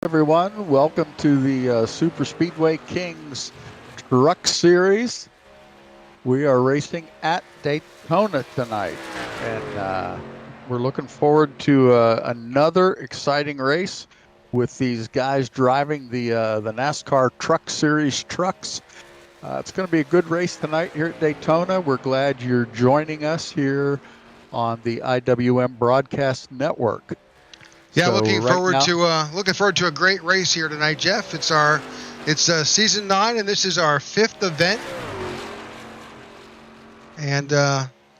Everyone. Welcome to the Super Speedway Kings Truck Series. We are racing at Daytona tonight, and we're looking forward to another exciting race with these guys driving the NASCAR Truck Series trucks. It's going to be a good race tonight here at Daytona. We're glad you're joining us here on the IWM Broadcast Network. Yeah, So looking right forward now, to a great race here tonight, Jeff. It's season 9, and this is our 5th event, and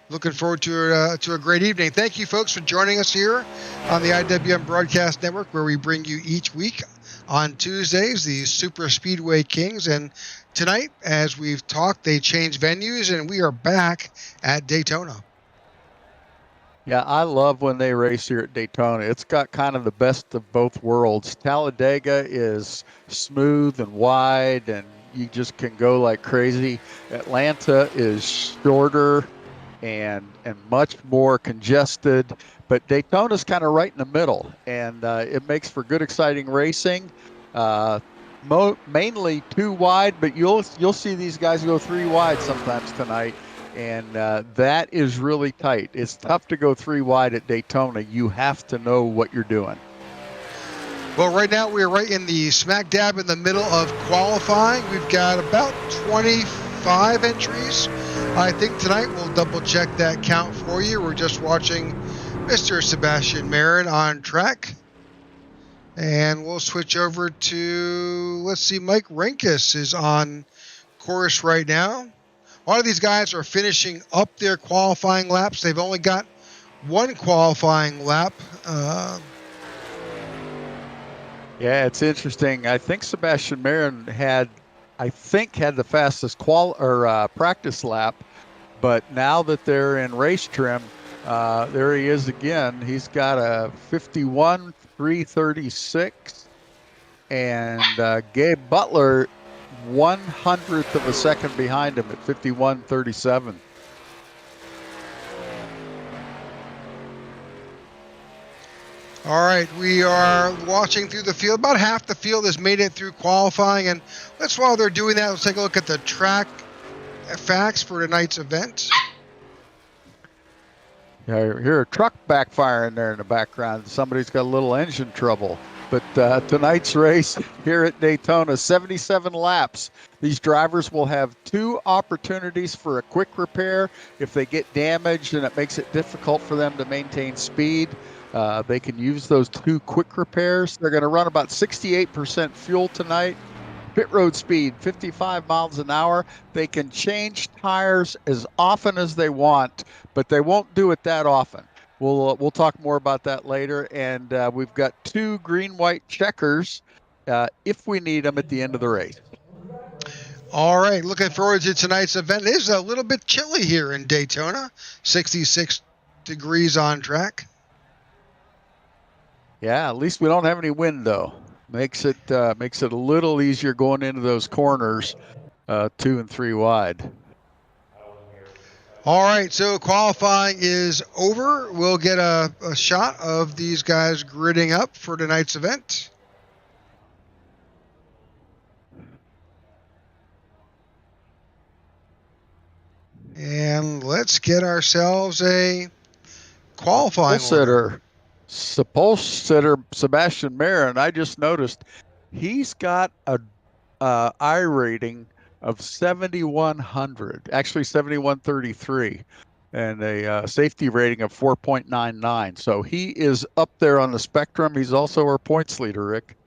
looking forward to a great evening. Thank you, folks, for joining us here on the IWM Broadcast Network, where we bring you each week on Tuesdays the Super Speedway Kings. And tonight, as we've talked, they changed venues, and we are back at Daytona. Yeah, I love when they race here at Daytona. It's got kind of the best of both worlds. Talladega is smooth and wide, and you just can go like crazy. Atlanta is shorter and much more congested, but Daytona's kind of right in the middle, and it makes for good, exciting racing. Mainly 2 wide, but you'll see these guys go 3 wide sometimes tonight. And that is really tight. It's tough to go 3 wide at Daytona. You have to know what you're doing. Well, right now we're right in the smack dab in the middle of qualifying. We've got about 25 entries. I think tonight we'll double check that count for you. We're just watching Mr. Sebastian Marin on track. And we'll switch over to, let's see, Mike Renkus is on course right now. A lot of these guys are finishing up their qualifying laps. They've only got 1 qualifying lap. Yeah, it's interesting. I think Sebastian Marin had the fastest practice lap, but now that they're in race trim, there he is again. He's got a 51.336, and Gabe Butler 1/100th of a second behind him at 51.37. All right, we are watching through the field. About half the field has made it through qualifying, and while they're doing that, let's take a look at the track facts for tonight's event. Yeah, I hear a truck backfiring there in the background. Somebody's got a little engine trouble. But tonight's race here at Daytona, 77 laps. These drivers will have 2 opportunities for a quick repair. If they get damaged and it makes it difficult for them to maintain speed, they can use those 2 quick repairs. They're going to run about 68% fuel tonight. Pit road speed, 55 miles an hour. They can change tires as often as they want, but they won't do it that often. We'll talk more about that later, and we've got 2 green-white checkers if we need them at the end of the race. All right, looking forward to tonight's event. It is a little bit chilly here in Daytona, 66 degrees on track. Yeah, at least we don't have any wind, though. Makes it a little easier going into those corners, 2 and 3 wide. All right, so qualifying is over. We'll get a shot of these guys gridding up for tonight's event. And let's get ourselves a qualifying order. Pole sitter Sebastian Marin, I just noticed he's got a I rating of 7,100, actually 7,133, and a safety rating of 4.99. So he is up there on the spectrum. He's also our points leader, Rick.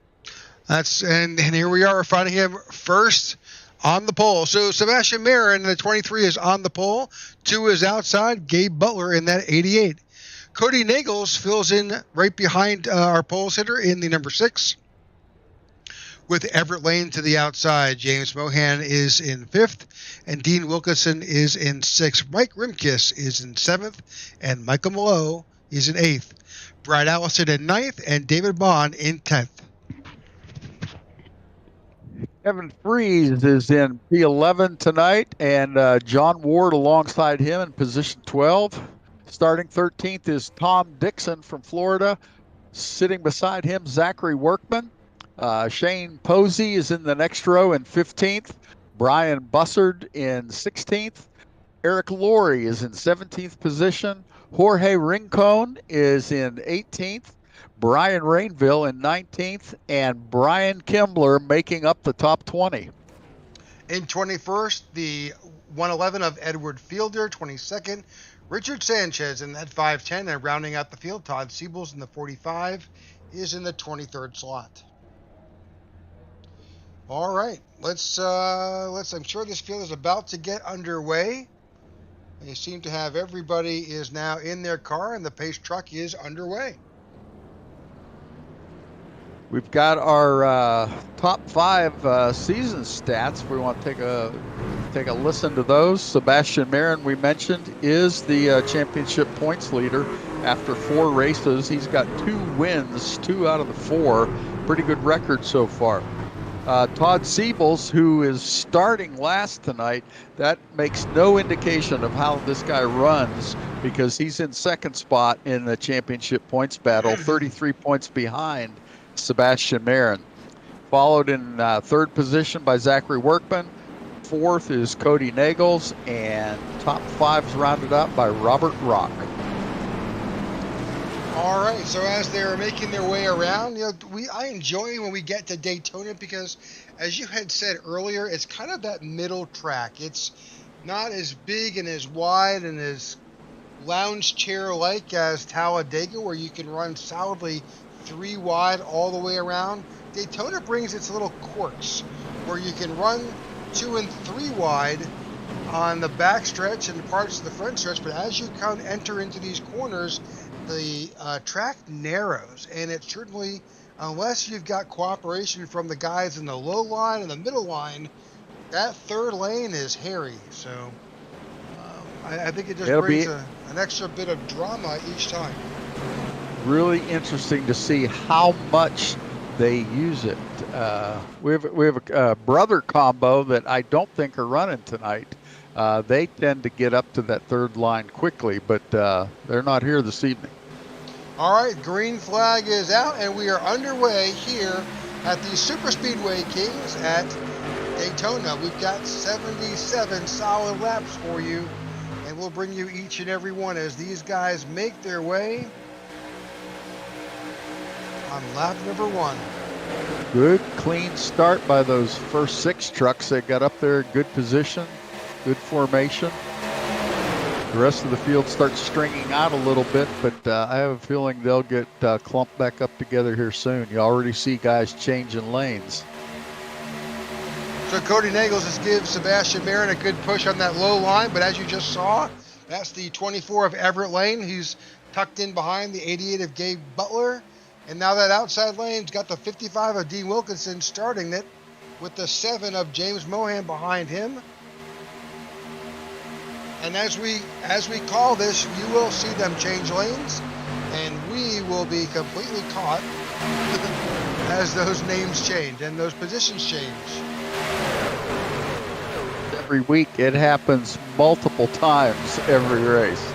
And here we are finding him first on the pole. So Sebastian Marin, the 23, is on the pole. 2 is outside. Gabe Butler in that 88. Cody Nagels fills in right behind our pole sitter in the number 6. With Everett Lane to the outside, James Mohan is in 5th, and Dean Wilkinson is in 6th. Mike Rimkus is in 7th, and Michael Mallow is in 8th. Brad Allison in 9th, and David Bond in 10th. Kevin Freeze is in P11 tonight, and John Ward alongside him in position 12. Starting 13th is Tom Dixon from Florida. Sitting beside him, Zachary Workman. Shane Posey is in the next row in 15th. Brian Bussard in 16th. Eric Laurie is in 17th position. Jorge Rincon is in 18th. Brian Rainville in 19th. And Brian Kimbler making up the top 20. In 21st, the 111 of Edward Fielder. 22nd, Richard Sanchez in that 510. And rounding out the field, Todd Siebels in the 45 is in the 23rd slot. All right, let's. I'm sure this field is about to get underway. They seem to have everybody is now in their car, and the pace truck is underway. We've got our top 5 season stats. We want to take a listen to those. Sebastian Marin, we mentioned, is the championship points leader after 4 races. He's got 2 wins, 2 out of the 4. Pretty good record so far. Todd Siebels, who is starting last tonight, that makes no indication of how this guy runs because he's in second spot in the championship points battle, 33 points behind Sebastian Marin. Followed in third position by Zachary Workman. Fourth is Cody Nagels, and top 5's rounded out by Robert Rock. All right, so as they're making their way around, I enjoy when we get to Daytona because, as you had said earlier, it's kind of that middle track. It's not as big and as wide and as lounge chair-like as Talladega, where you can run solidly 3 wide all the way around. Daytona brings its little quirks, where you can run 2 and 3 wide on the back stretch and parts of the front stretch, but as you enter into these corners, the track narrows, and it certainly, unless you've got cooperation from the guys in the low line and the middle line, that third lane is hairy. So I think it just brings an extra bit of drama each time. Really interesting to see how much they use it. We have a brother combo that I don't think are running tonight. They tend to get up to that third line quickly, but they're not here this evening. All right, green flag is out, and we are underway here at the Super Speedway Kings at Daytona. We've got 77 solid laps for you, and we'll bring you each and every one as these guys make their way on lap number 1. Good, clean start by those first 6 trucks. They got up there in good position, good formation. The rest of the field starts stringing out a little bit, but I have a feeling they'll get clumped back up together here soon. You already see guys changing lanes. So Cody Nagels has given Sebastian Marin a good push on that low line, but as you just saw, that's the 24 of Everett Lane. He's tucked in behind the 88 of Gabe Butler. And now that outside lane's got the 55 of Dean Wilkinson starting it with the 7 of James Mohan behind him. And as we call this, you will see them change lanes, and we will be completely caught as those names change and those positions change. Every week, it happens multiple times every race.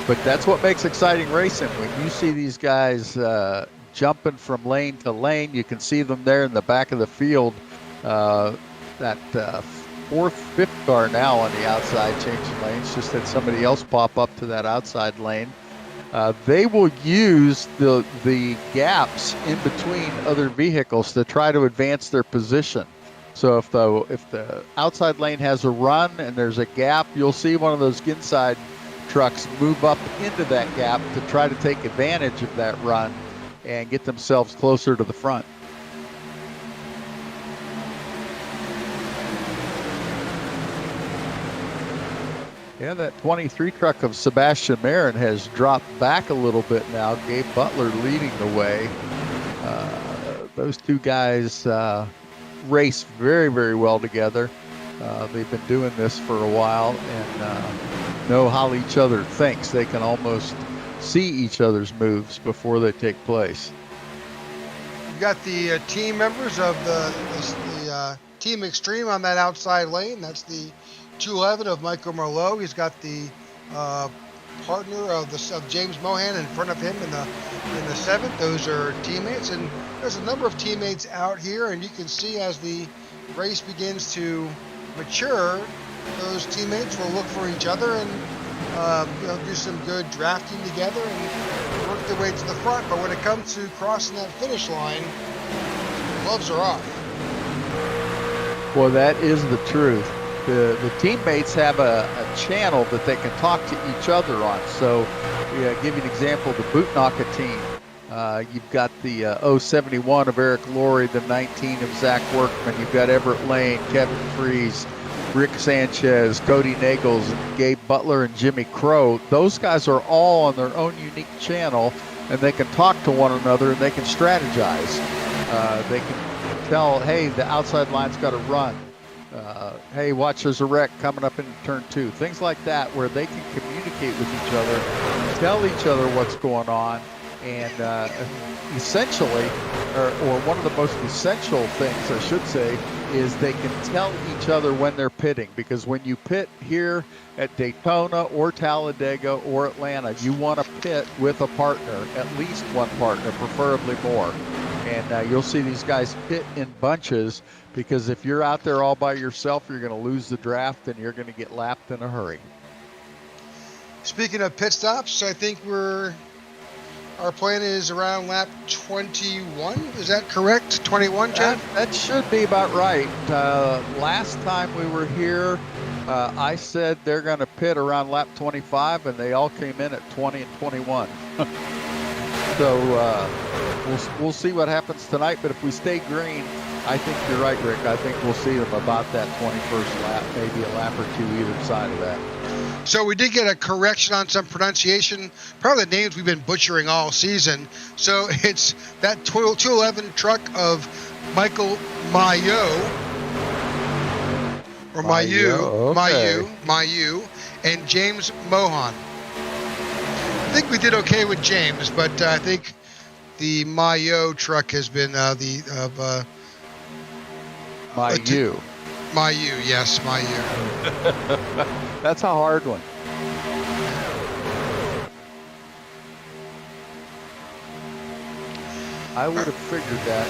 But that's what makes exciting racing. When you see these guys jumping from lane to lane, you can see them there in the back of the field. That 4th, 5th car now on the outside changing lanes. Just had somebody else pop up to that outside lane. They will use the gaps in between other vehicles to try to advance their position. So if the outside lane has a run and there's a gap, you'll see one of those inside trucks move up into that gap to try to take advantage of that run and get themselves closer to the front. Yeah, that 23 truck of Sebastian Marin has dropped back a little bit now. Gabe Butler leading the way. Those two guys race very, very well together. They've been doing this for a while and know how each other thinks. They can almost see each other's moves before they take place. You've got the team members of the Team Extreme on that outside lane. That's the 211 of Michael Merlot. He's got the partner of James Mohan in front of him in the 7th. Those are teammates, and there's a number of teammates out here, and you can see as the race begins to mature, those teammates will look for each other and do some good drafting together and work their way to the front. But when it comes to crossing that finish line, gloves are off. Well, that is the truth. The teammates have a channel that they can talk to each other on. So, give you an example, the Bootnaka team. You've got the 071 of Eric Laurie, the 19 of Zach Workman. You've got Everett Lane, Kevin Fries, Rick Sanchez, Cody Nagels, Gabe Butler, and Jimmy Crow. Those guys are all on their own unique channel, and they can talk to one another and they can strategize. They can tell, hey, the outside line's got to run. Hey, watch, there's a wreck coming up in turn 2. Things like that, where they can communicate with each other, tell each other what's going on, and essentially, or one of the most essential things, I should say, is they can tell each other when they're pitting. Because when you pit here at Daytona or Talladega or Atlanta, you want to pit with a partner, at least one partner, preferably more. And you'll see these guys pit in bunches, because if you're out there all by yourself, you're going to lose the draft and you're going to get lapped in a hurry. Speaking of pit stops, I think our plan is around lap 21. Is that correct? 21, Chad? That should be about right. Last time we were here, I said they're going to pit around lap 25, and they all came in at 20 and 21. So we'll see what happens tonight. But if we stay green, I think you're right, Rick. I think we'll see them about that 21st lap, maybe a lap or two either side of that. So we did get a correction on some pronunciation. Probably the names we've been butchering all season. So it's that 211 truck of Michael Mayo, or Mayu, and James Mohan. I think we did okay with James, but I think the Mayo truck has been Mayu, yes, Mayu. That's a hard one. I would have figured that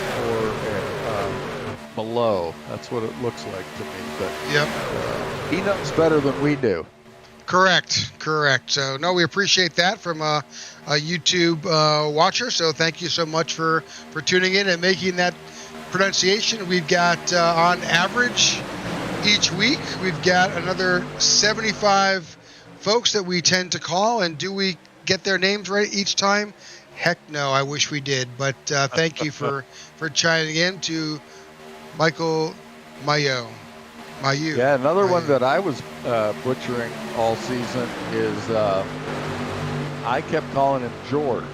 for Malo. That's what it looks like to me. But yep, he knows better than we do. Correct. So, no, we appreciate that from a YouTube watcher. So thank you so much for tuning in and making that pronunciation. We've got, on average, each week, we've got another 75 folks that we tend to call. And do we get their names right each time? Heck no, I wish we did. But thank you for chiming in to Michael Mayu. Yeah, another one that I was butchering all season is I kept calling him George,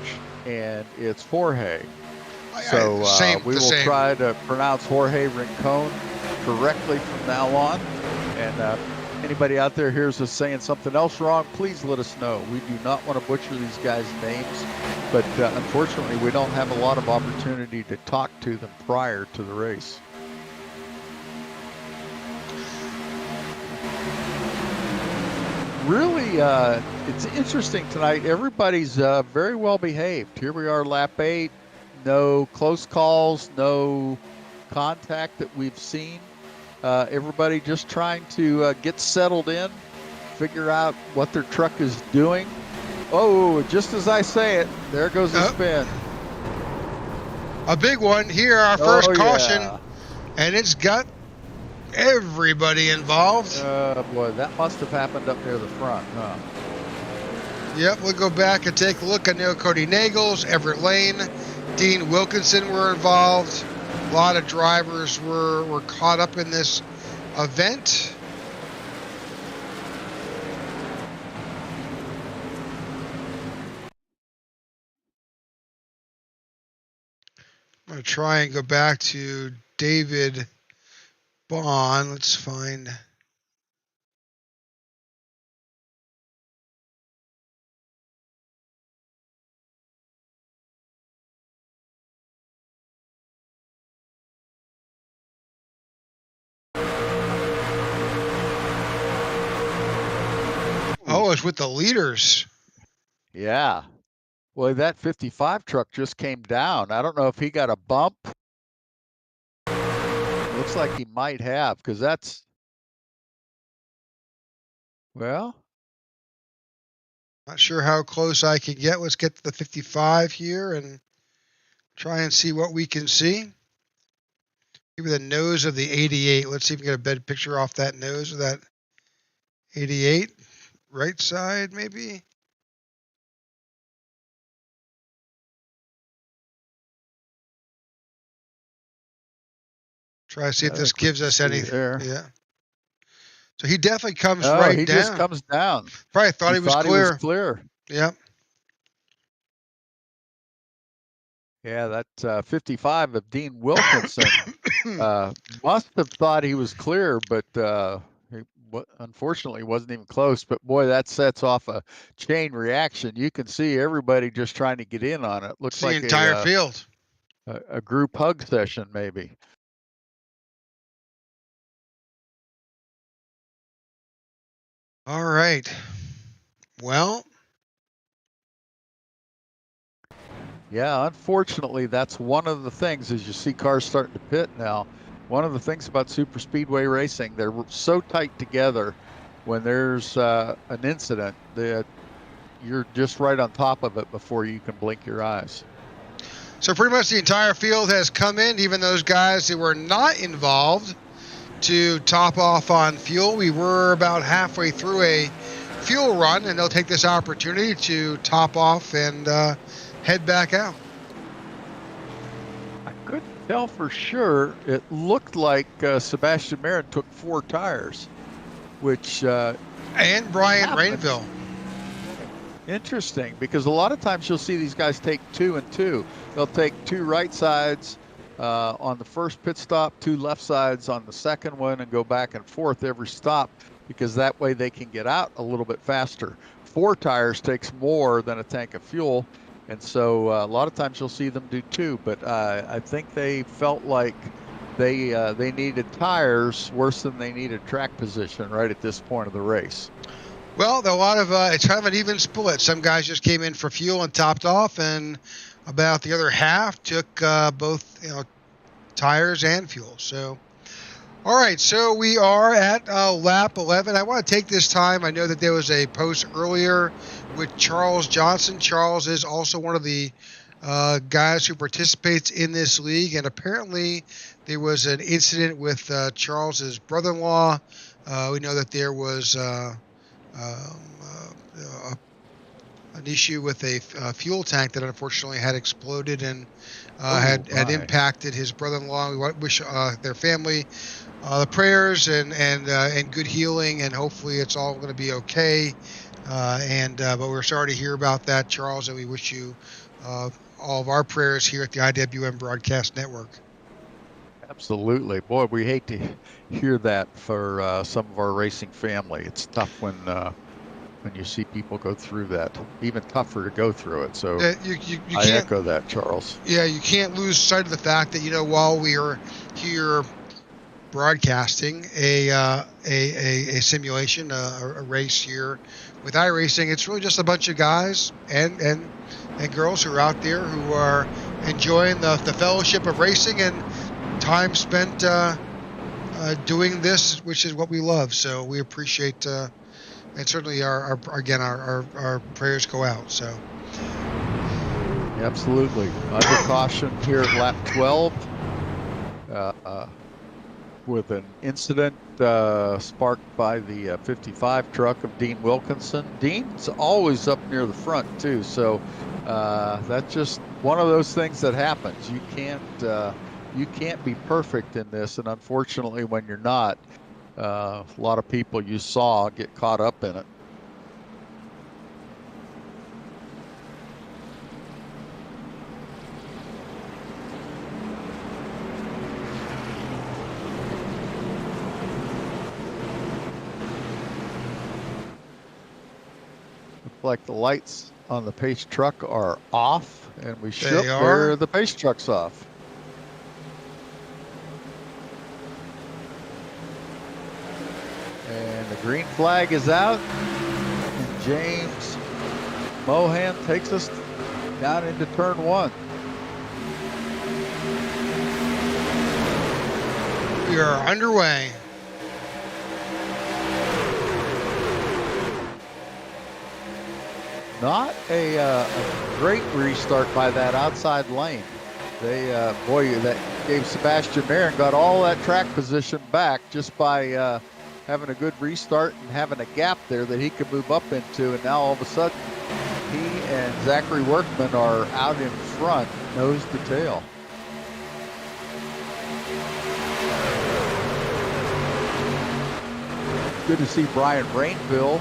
and it's Jorge. So we will try to pronounce Jorge Rincon correctly from now on. And anybody out there hears us saying something else wrong, please let us know. We do not want to butcher these guys' names, but unfortunately we don't have a lot of opportunity to talk to them prior to the race. Really, it's interesting tonight. Everybody's very well behaved. Here we are, lap 8. No close calls, no contact that we've seen. Everybody just trying to get settled in, figure out what their truck is doing. Oh, just as I say it, there goes the spin. A big one here, our first caution, and it's got everybody involved. Boy, that must have happened up near the front, huh? Yep, we'll go back and take a look. I know Cody Nagels, Everett Lane, Dean Wilkinson were involved. A lot of drivers were caught up in this event. I'm going to try and go back to David Bond. Let's find... Oh, it's with the leaders. Yeah. Well, that 55 truck just came down. I don't know if he got a bump. Looks like he might have, because that's, well, Not sure how close I can get. Let's get to the 55 here and try and see what we can see. Maybe the nose of the 88. Let's see if we can get a better picture off that nose of that 88. Right side, maybe. Try to see if I this think we gives can us see anything. there. Yeah. So he definitely comes Oh, right he just down. comes down. Probably thought he was He was clear. clear. Yep. Yeah, that 55 of Dean Wilkinson must have thought he was clear, but he unfortunately wasn't even close. But boy, that sets off a chain reaction. You can see everybody just trying to get in on it. Looks It's the like entire field. a group hug session, maybe. All right. Well, Yeah, unfortunately, that's one of the things as you see cars starting to pit now. One of the things about super speedway racing, they're so tight together. When there's an incident, that you're just right on top of it before you can blink your eyes. so pretty much the entire field has come in, even those guys who were not involved, to top off on fuel. We were about halfway through a fuel run, and they'll take this opportunity to top off and head back out. I couldn't tell for sure. It looked like Sebastian Marin took 4 tires, which and Brian Rainville. Interesting, because a lot of times you'll see these guys take 2 and 2. They'll take 2 right sides on the first pit stop, 2 left sides on the second one, and go back and forth every stop, because that way they can get out a little bit faster. 4 tires takes more than a tank of fuel, and so a lot of times you'll see them do 2. But I think they felt like they needed tires worse than they needed track position right at this point of the race. Well, a lot of it's kind of an even split. Some guys just came in for fuel and topped off, and about the other half took both tires and fuel. So, all right, so we are at lap 11. I want to take this time. I know that there was a post earlier with Charles Johnson. Charles is also one of the guys who participates in this league, and apparently there was an incident with Charles's brother-in-law. We know that there was an issue with a fuel tank that unfortunately had exploded and had impacted his brother-in-law. We wish their family the prayers and good healing, and hopefully it's all going to be okay. But we're sorry to hear about that, Charles, and we wish you all of our prayers here at the IWM Broadcast Network. Absolutely. Boy, we hate to hear that for some of our racing family. It's tough when you see people go through that. Even tougher to go through it. So I echo that, Charles. Yeah, you can't lose sight of the fact that, while we are here broadcasting a simulation, a race here with iRacing, it's really just a bunch of guys and girls who are out there who are enjoying the fellowship of racing and time spent doing this, which is what we love. So we appreciate and certainly our prayers go out. So absolutely. Under caution here at lap 12 with an incident sparked by the 55 truck of Dean Wilkinson. Dean's always up near the front too, so that's just one of those things that happens. You can't be perfect in this, and unfortunately when you're not, a lot of people you saw get caught up in it. Looks like the lights on the pace truck are off, and we should there the pace truck's off. And the green flag is out, and James Mohan takes us down into turn 1. We are underway. Not a great restart by that outside lane. They, that gave Sebastian Marin got all that track position back just by having a good restart and having a gap there that he could move up into. And now all of a sudden, he and Zachary Workman are out in front, nose to tail. Good to see Brian Rainville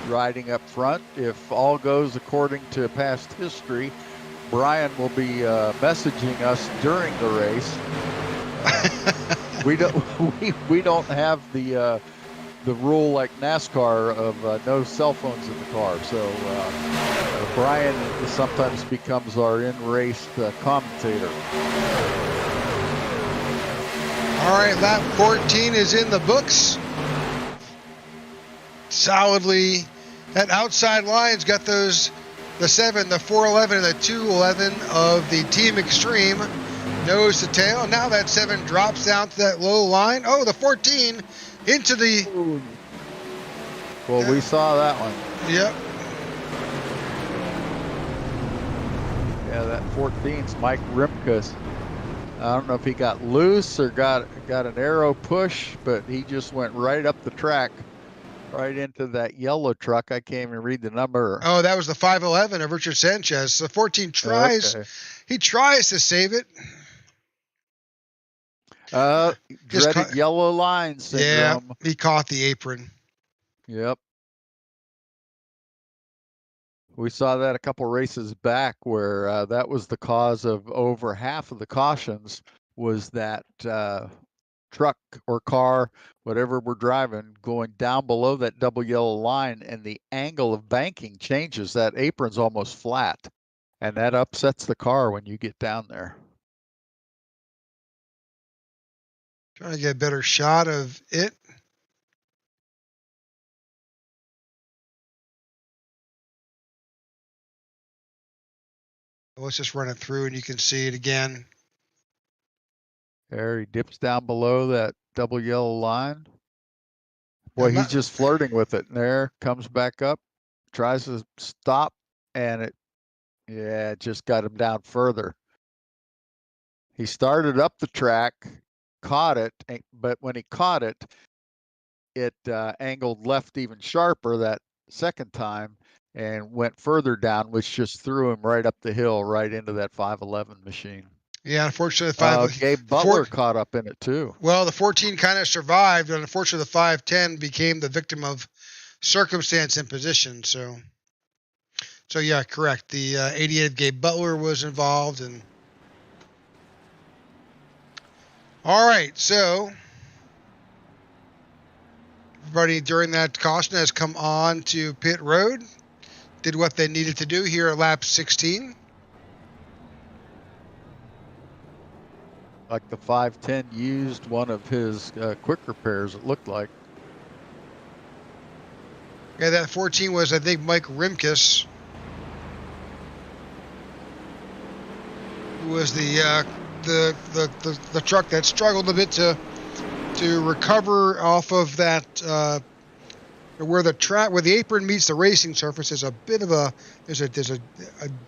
riding up front. If all goes according to past history, Brian will be messaging us during the race. We don't have the rule like NASCAR of no cell phones in the car. So Brian sometimes becomes our in-race commentator. All right, lap 14 is in the books. Solidly, that outside line's got those, the 7, the 411, and the 211 of the Team Extreme, nose to tail. Now that 7 drops down to that low line. Oh, the 14 into the... Ooh. Well, we saw that one. Yep. Yeah, that 14's Mike Rimkus. I don't know if he got loose or got an arrow push, but he just went right up the track, right into that yellow truck. I can't even read the number. Oh, that was the 511 of Richard Sanchez. The 14 tries. Okay. He tries to save it. Dreaded yellow line syndrome. Yeah, he caught the apron. Yep. We saw that a couple races back where that was the cause of over half of the cautions was that truck or car, whatever we're driving, going down below that double yellow line, and the angle of banking changes. That apron's almost flat, and that upsets the car when you get down there. Trying to get a better shot of it. Let's just run it through and you can see it again. There, he dips down below that double yellow line. Boy, he's just flirting with it. And there, comes back up, tries to stop, and it just got him down further. He started up the track, caught it, but when he caught it, it angled left even sharper that second time and went further down, which just threw him right up the hill, right into that 511 machine. Yeah, unfortunately, Gabe Butler caught up in it too. Well, the 14 kind of survived, and unfortunately, the 510 became the victim of circumstance and position. So yeah, correct. The 88 Gabe Butler was involved, and all right. So everybody during that caution has come on to pit road, did what they needed to do here at lap 16. Like the 510 used one of his quick repairs, it looked like. Yeah, that 14 was, I think, Mike Rimkus, who was the truck that struggled a bit to recover off of that where the apron meets the racing surface. There's a bit of there's a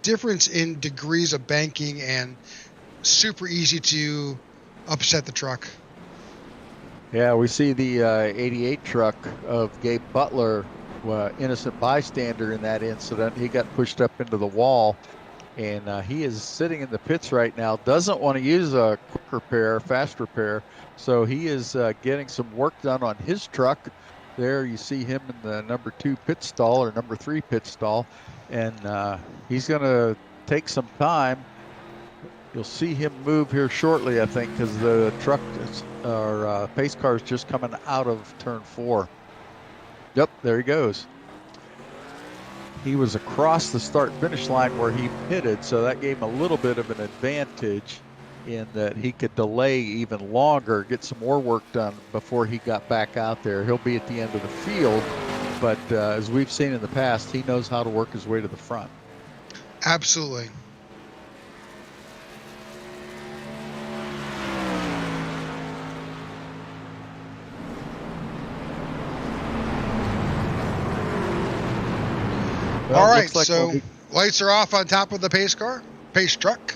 difference in degrees of banking, and super easy to upset the truck. Yeah, we see the 88 truck of Gabe Butler, innocent bystander in that incident. He got pushed up into the wall, and he is sitting in the pits right now. Doesn't want to use a quick repair, fast repair, so he is getting some work done on his truck. There you see him in the number 2 pit stall or number 3 pit stall, and he's going to take some time. You'll see him move here shortly, I think, because the truck or pace car is just coming out of turn 4. Yep, there he goes. He was across the start-finish line where he pitted, so that gave him a little bit of an advantage in that he could delay even longer, get some more work done before he got back out there. He'll be at the end of the field but as we've seen in the past, he knows how to work his way to the front. Absolutely. Well, all right, like so lights are off on top of the pace truck.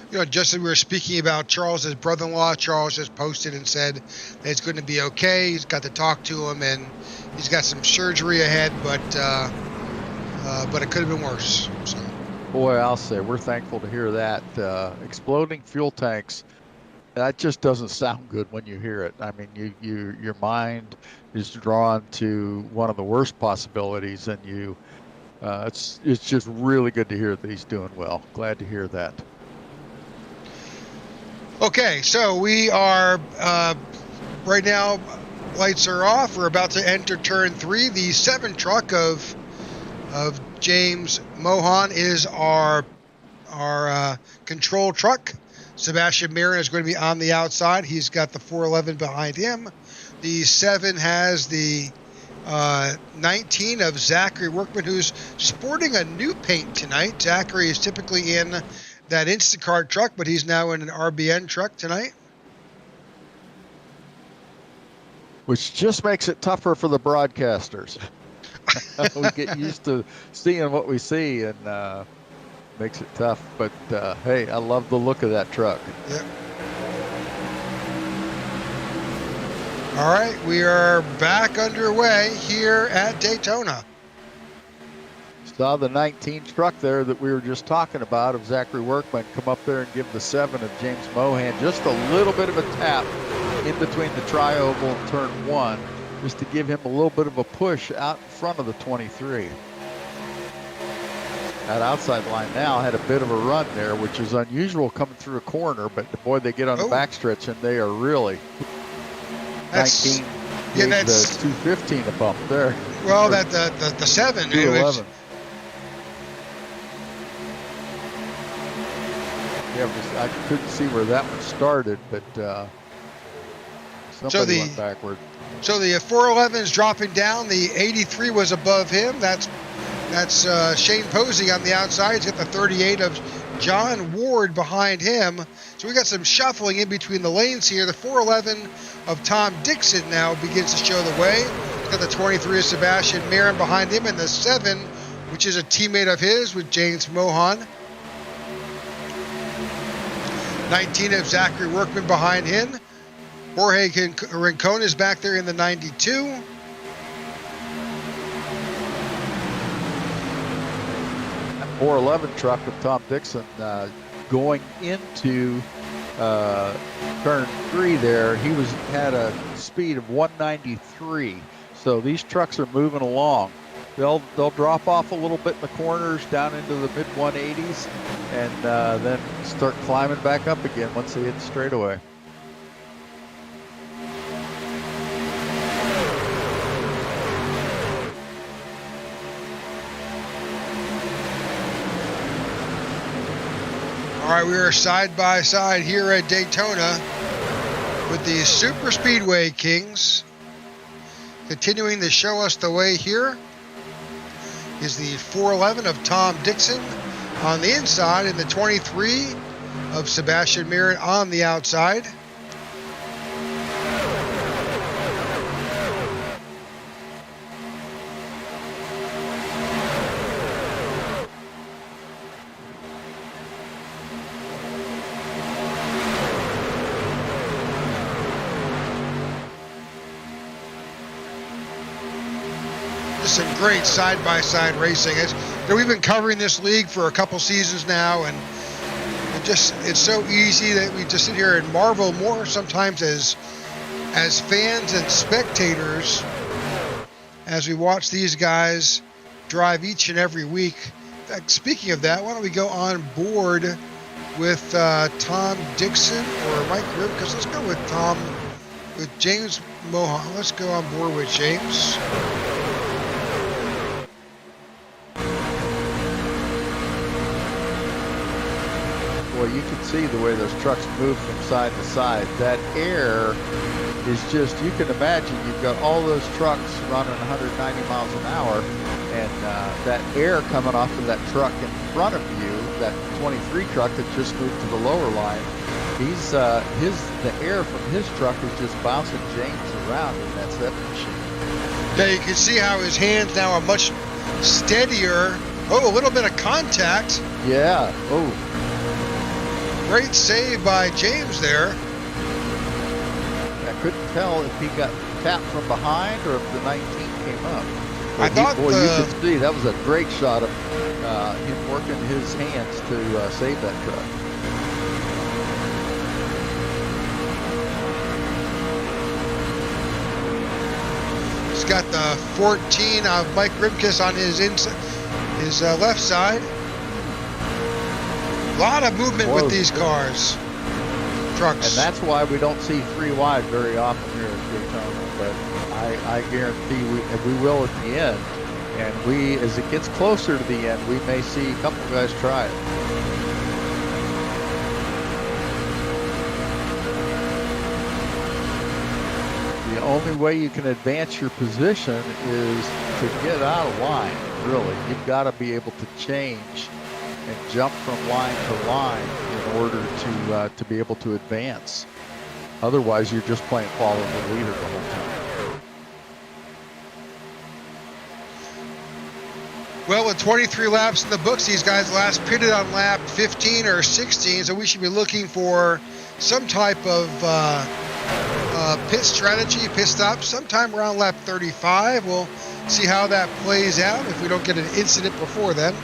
You know, just as we were speaking about Charles's brother-in-law, Charles just posted and said that it's going to be okay. He's got to talk to him, and he's got some surgery ahead, but it could have been worse. So. Boy, I'll say we're thankful to hear that. Exploding fuel tanks, that just doesn't sound good when you hear it. I mean, your mind is drawn to one of the worst possibilities, and it's just really good to hear that he's doing well. Glad to hear that. Okay, so we are right now. Lights are off. We're about to enter turn 3. The 7 truck of James Mohan is our control truck. Sebastian Marin is going to be on the outside. He's got the 411 behind him. The 7 has the 19 of Zachary Workman, who's sporting a new paint tonight. Zachary is typically in that Instacart truck, but he's now in an RBN truck tonight. Which just makes it tougher for the broadcasters. We get used to seeing what we see, and makes it tough. But hey, I love the look of that truck. Yep. All right, we are back underway here at Daytona. Saw the 19 truck there that we were just talking about of Zachary Workman come up there and give the 7 of James Mohan just a little bit of a tap in between the tri-oval and turn 1, just to give him a little bit of a push out in front of the 23. That outside line now had a bit of a run there, which is unusual coming through a corner, but boy, they get on the backstretch and they are really 19. Yeah, that's the 215 a bump there. Well, that the 7. 211. Yeah, I couldn't see where that one started, but somebody went backward. So the 411 is dropping down. The 83 was above him. That's Shane Posey on the outside. He's got the 38 of John Ward behind him. So we got some shuffling in between the lanes here. The 411 of Tom Dixon now begins to show the way. He's got the 23 of Sebastian Marin behind him, and the 7, which is a teammate of his, with James Mohan. 19 of Zachary Workman behind him. Jorge Rincon is back there in the 92. That 411 truck with Tom Dixon going into turn 3 there, he had a speed of 193. So these trucks are moving along. They'll drop off a little bit in the corners down into the mid 180s, and then start climbing back up again once they hit the straightaway. All right, we are side by side here at Daytona with the Super Speedway Kings. Continuing to show us the way here is the 411 of Tom Dixon on the inside, and the 23 of Sebastian Marin on the outside. Some great side-by-side racing. We've been covering this league for a couple seasons now, and it's so easy that we just sit here and marvel more sometimes as fans and spectators as we watch these guys drive each and every week. In fact, speaking of that, why don't we go on board with Tom Dixon or Mike Ribkes? Let's go with James Mohan. Let's go on board with James. Well, you can see the way those trucks move from side to side. That air is just, you can imagine you've got all those trucks running 190 miles an hour, and that air coming off of that truck in front of you, that 23 truck that just moved to the lower line, the air from his truck is just bouncing James around in that set machine. Now you can see how his hands now are much steadier. Oh, a little bit of contact. Yeah. Oh. Great save by James there. I couldn't tell if he got tapped from behind or if the 19 came up. I thought you could see that was a great shot of him working his hands to save that truck. He's got the 14 of Mike Rimkus on his left side. A lot of movement with these cars, trucks. And that's why we don't see 3 wide very often here at Daytona. But I guarantee we will at the end. And as it gets closer to the end, we may see a couple guys try it. The only way you can advance your position is to get out of line, really. You've got to be able to change and jump from line to line in order to be able to advance. Otherwise, you're just playing follow the leader the whole time. Well, with 23 laps in the books, these guys last pitted on lap 15 or 16, so we should be looking for some type of pit strategy, pit stop, sometime around lap 35. We'll see how that plays out if we don't get an incident before then.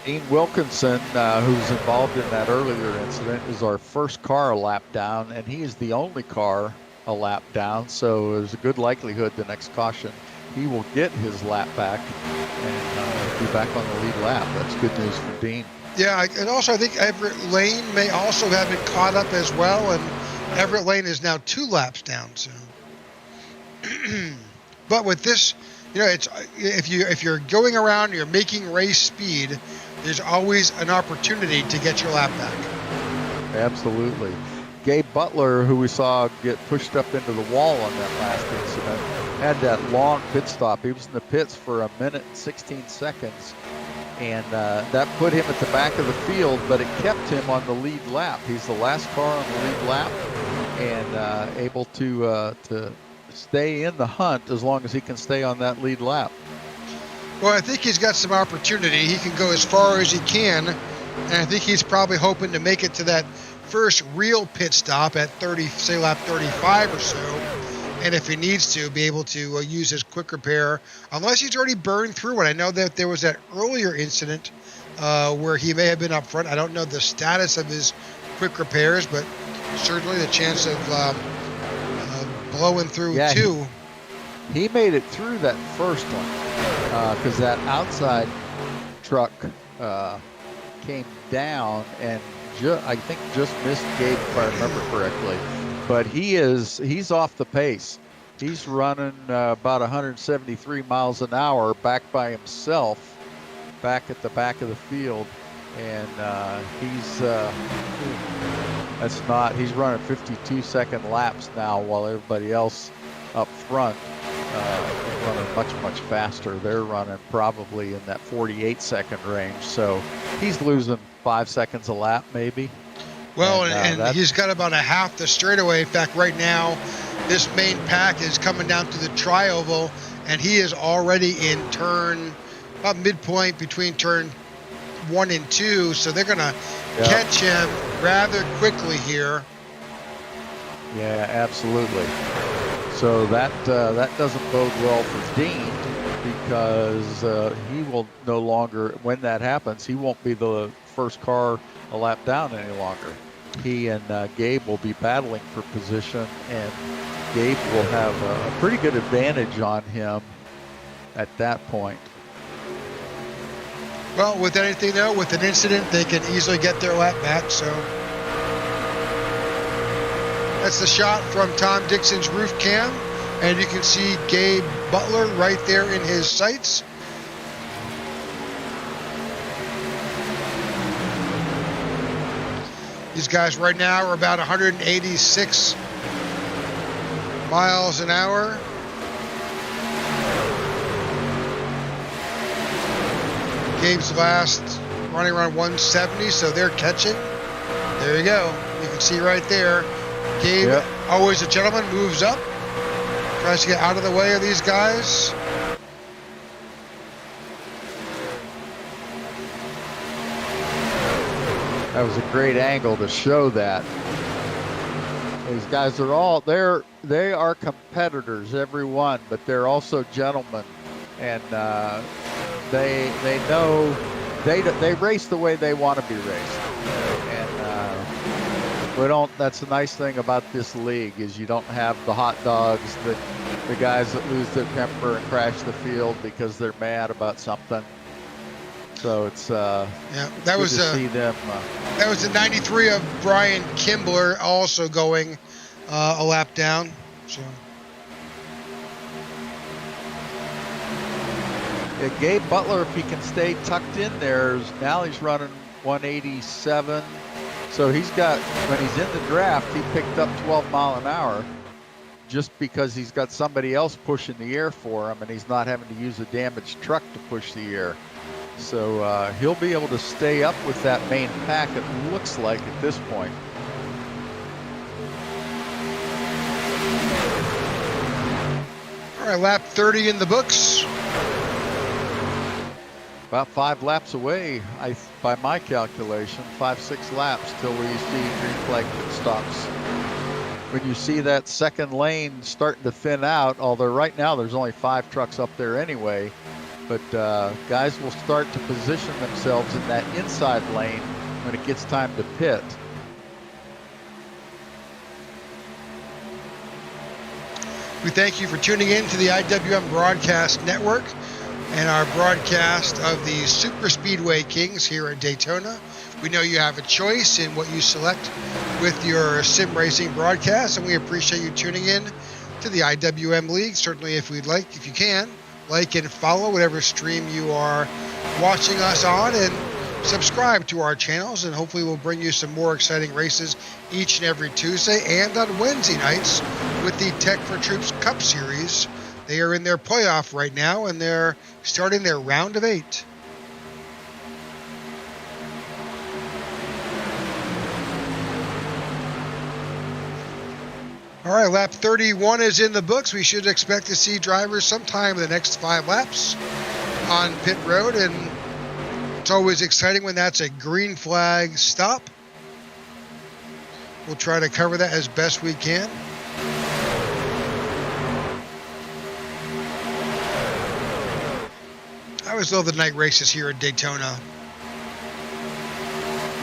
Dean Wilkinson, who's involved in that earlier incident, is our first car a lap down, and he is the only car a lap down, so there's a good likelihood the next caution he will get his lap back and be back on the lead lap. That's good news for Dean. Yeah, and also I think Everett Lane may also have been caught up as well, and Everett Lane is now 2 laps down. So, but with this, it's if you're going around, you're making race speed, there's always an opportunity to get your lap back. Absolutely. Gabe Butler, who we saw get pushed up into the wall on that last incident, had that long pit stop. He was in the pits for 1 minute and 16 seconds, and that put him at the back of the field, but it kept him on the lead lap. He's the last car on the lead lap and able to stay in the hunt as long as he can stay on that lead lap. Well, I think he's got some opportunity. He can go as far as he can, and I think he's probably hoping to make it to that first real pit stop at say lap 35 or so, and if he needs to, be able to use his quick repair, unless he's already burned through it. I know that there was that earlier incident where he may have been up front. I don't know the status of his quick repairs, but certainly the chance of blowing through too. He made it through that first one because that outside truck came down and I think just missed Gabe, if I remember correctly. But he's off the pace. He's running about 173 miles an hour back by himself, back at the back of the field, and he's running 52-second laps now, while everybody else up front is running much faster. They're running probably in that 48-second range, so he's losing 5 seconds a lap maybe. Well, and he's got about a half the straightaway. In fact, right now, this main pack is coming down to the tri-oval, and he is already in about midpoint between turn 1 and 2, so they're going to catch him rather quickly here. Yeah, absolutely. So that doesn't bode well for Dean, because he will no longer, when that happens, he won't be the first car a lap down any longer. He and Gabe will be battling for position, and Gabe will have a pretty good advantage on him at that point. Well, with anything though, with an incident, they can easily get their lap back. So that's the shot from Tom Dixon's roof cam, and you can see Gabe Butler right there in his sights. These guys right now are about 186 miles an hour. Gabe's last running around 170, so they're catching. There you go. You can see right there. Gabe, yep. Always a gentleman, moves up, tries to get out of the way of these guys. That was a great angle to show that. These guys are all they are competitors, every one, but they're also gentlemen, and they know they race the way they want to be raced. And we don't. That's the nice thing about this league is you don't have the hot dogs, the guys that lose their temper and crash the field because they're mad about something. So it's yeah, that was good to see them. That was the 93 of Brian Kimbler also going a lap down. So yeah, Gabe Butler, if he can stay tucked in there, now he's running 187. So he's got, when he's in the draft, he picked up 12 mile an hour just because he's got somebody else pushing the air for him and he's not having to use a damaged truck to push the air. So he'll be able to stay up with that main pack, it looks like, at this point. All right, lap 30 in the books. About 5 laps away, by my calculation, 5-6 laps till we see green flag pit stops. When you see that second lane starting to thin out, although right now there's only 5 trucks up there anyway, but guys will start to position themselves in that inside lane when it gets time to pit. We thank you for tuning in to the IWM Broadcast Network and our broadcast of the Super Speedway Kings here at Daytona. We know you have a choice in what you select with your sim racing broadcast, and we appreciate you tuning in to the IWM League. Certainly, if you can, like and follow whatever stream you are watching us on, and subscribe to our channels, and hopefully we'll bring you some more exciting races each and every Tuesday and on Wednesday nights with the Tech for Troops Cup Series. They are in their playoff right now, and they're starting their round of 8. All right, lap 31 is in the books. We should expect to see drivers sometime in the next 5 laps on pit road, and it's always exciting when that's a green flag stop. We'll try to cover that as best we can. I always love the night races here at Daytona.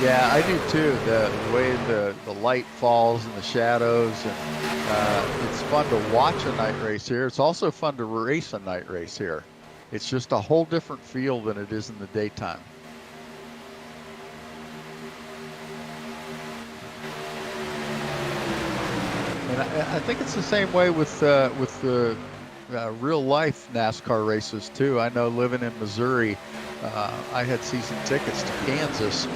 Yeah, I do too. The way the light falls and the shadows, and it's fun to watch a night race here. It's also fun to race a night race here. It's just a whole different feel than it is in the daytime. And I think it's the same way with the real life NASCAR races too. I know living in Missouri, I had season tickets to Kansas,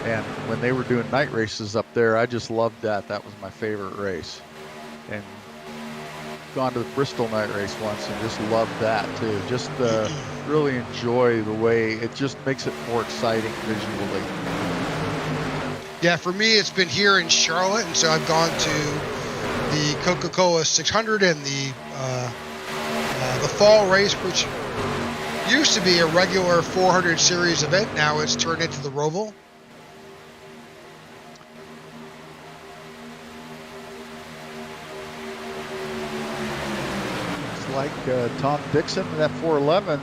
and when they were doing night races up there, I just loved that. That was my favorite race. And gone to the Bristol night race once and just loved that too. Just really enjoy the way it just makes it more exciting visually. Yeah, for me, it's been here in Charlotte, and so I've gone to the Coca-Cola 600 and the fall race, which used to be a regular 400 series event. Now it's turned into the Roval. It's like Tom Dixon in that 411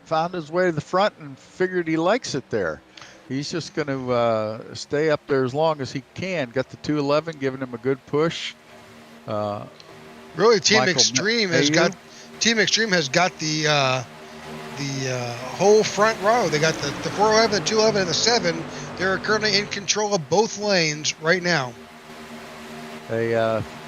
found his way to the front and figured he likes it there. He's just going to stay up there as long as he can. Got the 211 giving him a good push. Really, Team Extreme has got the whole front row. They got the 411, the 211, and the 7. They're currently in control of both lanes right now. They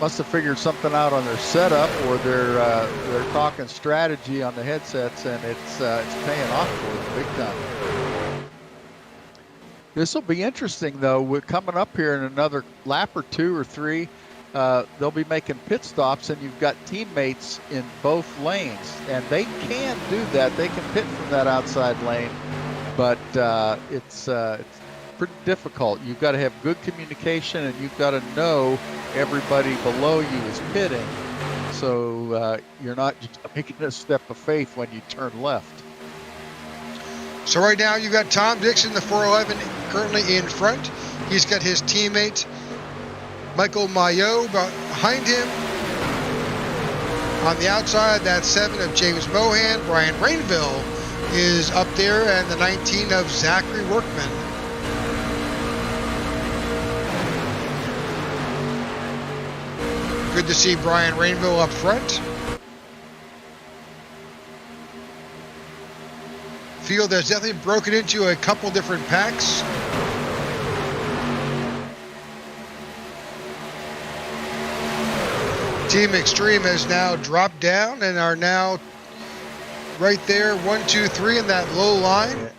must have figured something out on their setup, or they're talking strategy on the headsets, and it's paying off for them big time. This will be interesting, though. We're coming up here in another lap or 2 or 3. They'll be making pit stops, and you've got teammates in both lanes, and they can do that. They can pit from that outside lane, but it's pretty difficult. You've got to have good communication, and you've got to know everybody below you is pitting, so you're not just making a step of faith when you turn left. So right now you've got Tom Dixon, the 411, currently in front. He's got his teammate Michael Maillot behind him. On the outside, that's 7 of James Mohan. Brian Rainville is up there, and the 19 of Zachary Workman. Good to see Brian Rainville up front. Field has definitely broken into a couple different packs. Team Extreme has now dropped down and are now right there, 1, 2, 3 in that low line.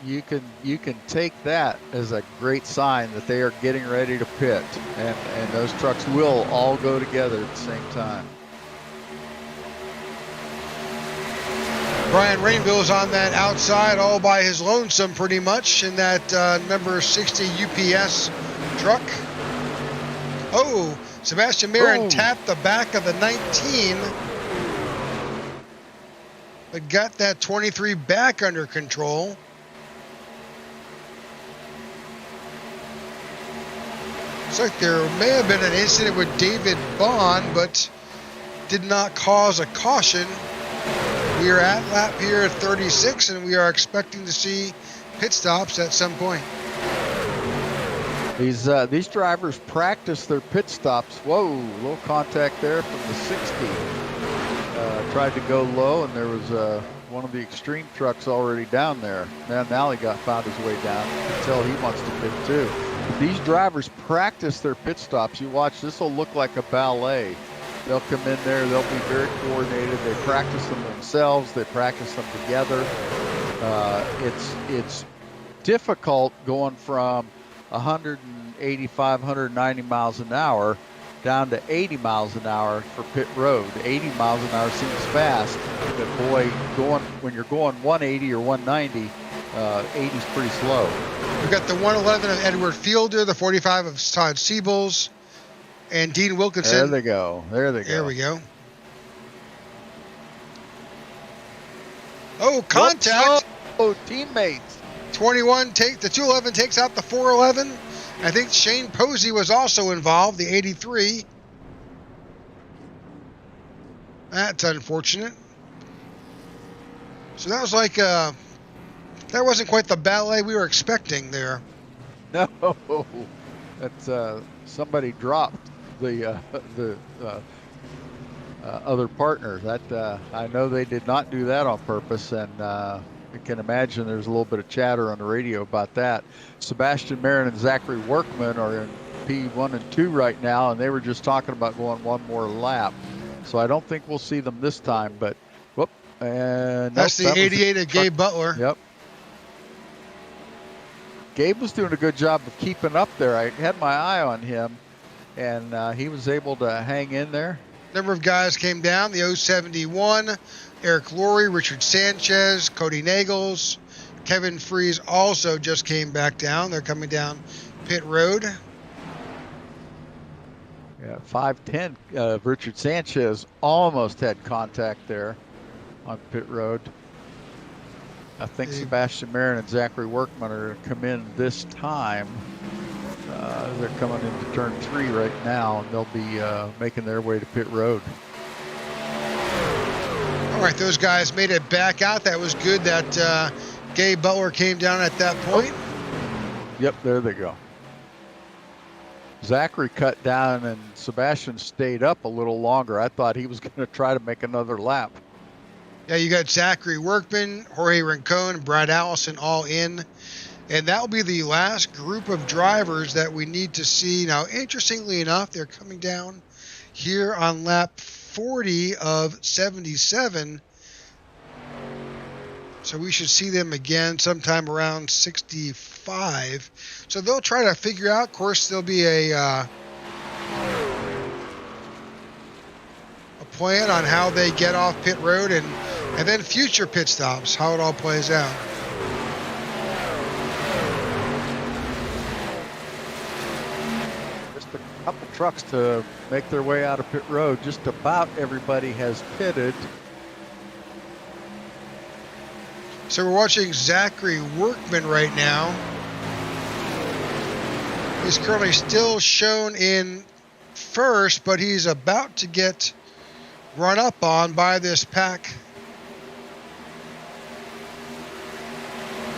You can take that as a great sign that they are getting ready to pit, and those trucks will all go together at the same time. Brian Rainville is on that outside all by his lonesome pretty much in that number 60 UPS truck. Oh, Sebastian Marin tapped the back of the 19, but got that 23 back under control. Looks like there may have been an incident with David Bond, but did not cause a caution. We are at lap here 36, and we are expecting to see pit stops at some point. These drivers practice their pit stops. Whoa, little contact there from the 60. Tried to go low, and there was one of the Extreme trucks already down there. Now he found his way down. You can tell he wants to pit too. These drivers practice their pit stops. You watch, this will look like a ballet. They'll come in there, they'll be very coordinated. They practice them themselves, they practice them together. It's difficult going from 185, 190 miles an hour down to 80 miles an hour for pit road. 80 miles an hour seems fast, but boy, when you're going 180 or 190, 80 is pretty slow. We've got the 111 of Edward Fielder, the 45 of Todd Siebels, and Dean Wilkinson. There they go. There we go. Oh, contact. Oh, teammates. 21 the 211 takes out the 411. I think Shane Posey was also involved, the 83. That's unfortunate. So that was like that wasn't quite the ballet we were expecting there. No, that's somebody dropped the other partner. That I know they did not do that on purpose, and I can imagine there's a little bit of chatter on the radio about that. Sebastian Marin and Zachary Workman are in P1 and 2 right now, and they were just talking about going one more lap. So I don't think we'll see them this time, but whoop. And that's the 88 of Gabe Butler. Yep. Gabe was doing a good job of keeping up there. I had my eye on him, and he was able to hang in there. Number of guys came down. The 071, Eric Laurie, Richard Sanchez, Cody Nagels, Kevin Fries also just came back down. They're coming down pit road. Yeah, 5'10", Richard Sanchez almost had contact there on pit road. I think Sebastian Marin and Zachary Workman are going to come in this time. They're coming into turn 3 right now, and they'll be making their way to pit road. All right, those guys made it back out. That was good that Gabe Butler came down at that point. Yep, there they go. Zachary cut down, and Sebastian stayed up a little longer. I thought he was going to try to make another lap. Yeah, you got Zachary Workman, Jorge Rincon, Brad Allison all in. And that will be the last group of drivers that we need to see. Now, interestingly enough, they're coming down here on lap 40 of 77. So we should see them again sometime around 65. So they'll try to figure out. Of course, there'll be a plan on how they get off pit road and then future pit stops, how it all plays out. Just a couple trucks to make their way out of pit road. Just about everybody has pitted. So we're watching Zachary Workman right now. He's currently still shown in first, but he's about to get run up on by this pack,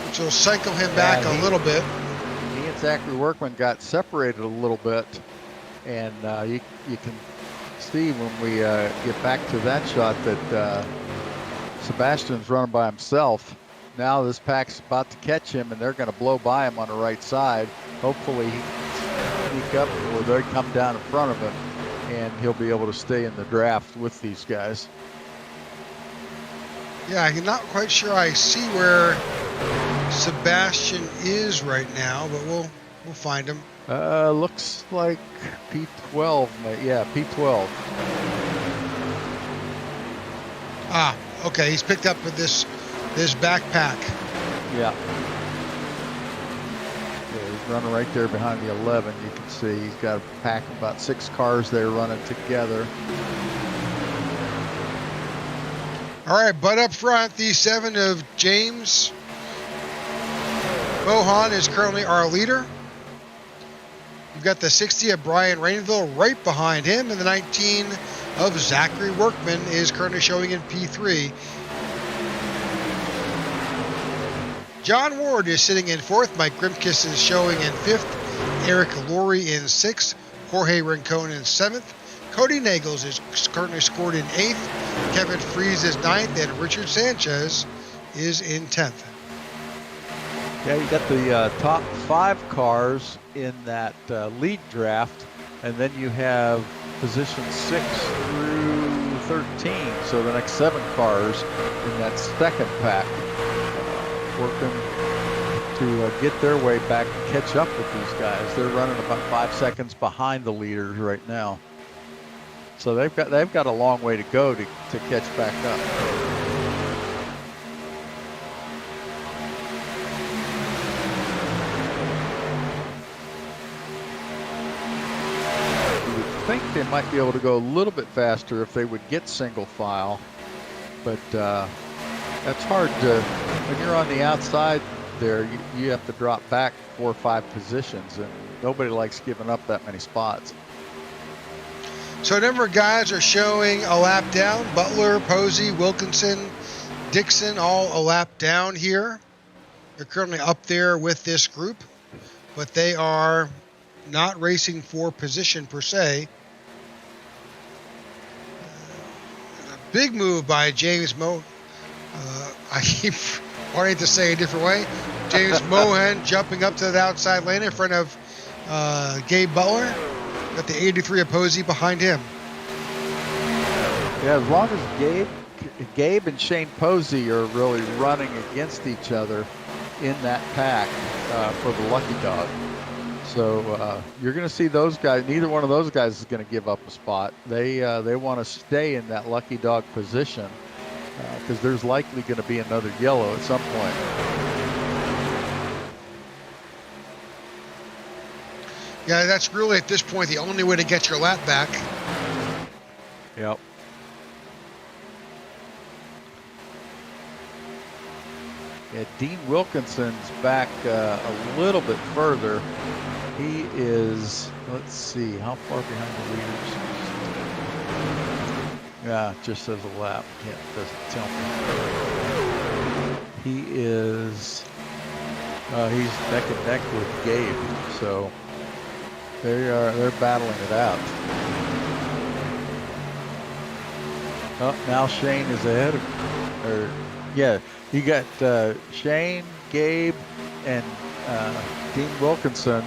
which will cycle him back a little bit. He and Zachary Workman got separated a little bit, and you can see when we get back to that shot that Sebastian's running by himself. Now this pack's about to catch him, and they're going to blow by him on the right side. Hopefully he can sneak up or they come down in front of him, and he'll be able to stay in the draft with these guys. Yeah, I'm not quite sure I see where Sebastian is right now, but we'll find him. Looks like P12. Yeah, P12. Ah, okay. He's picked up with this backpack. Yeah. He's running right there behind the 11. You can see he's got a pack of about 6 cars there running together. All right, but up front, the 7 of James Mohan is currently our leader. You've got the 60 of Brian Rainville right behind him, and the 19 of Zachary Workman is currently showing in P3. John Ward is sitting in 4th. Mike Grimkus is showing in 5th. Eric Laurie in 6th. Jorge Rincon in 7th. Cody Nagels is currently scored in 8th. Kevin Fries is 9th. And Richard Sanchez is in 10th. Yeah, you got the top 5 cars in that lead draft, and then you have position 6 through 13. So the next 7 cars in that second pack. Working to get their way back and catch up with these guys. They're running about 5 seconds behind the leaders right now, so they've got a long way to go to catch back up. You would think they might be able to go a little bit faster if they would get single file, but that's hard to, when you're on the outside there, you have to drop back 4 or 5 positions, and nobody likes giving up that many spots. So a number of guys are showing a lap down. Butler, Posey, Wilkinson, Dixon, all a lap down here. They're currently up there with this group, but they are not racing for position per se. Big move by James Moe. I keep wanting to say a different way. James Mohan jumping up to the outside lane in front of Gabe Butler. Got the 83 of Posey behind him. Yeah, as long as Gabe and Shane Posey are really running against each other in that pack for the lucky dog. So you're going to see those guys. Neither one of those guys is going to give up a spot. They want to stay in that lucky dog position, because there's likely going to be another yellow at some point. Yeah, that's really at this point the only way to get your lap back. Yep. Yeah, Dean Wilkinson's back a little bit further. He is, let's see, how far behind the leaders? Yeah, it just says a lap. Yeah, it doesn't tell me. He is, he's neck and neck with Gabe, so they're battling it out. Oh, now Shane is ahead of, yeah, you got Shane, Gabe, and Dean Wilkinson.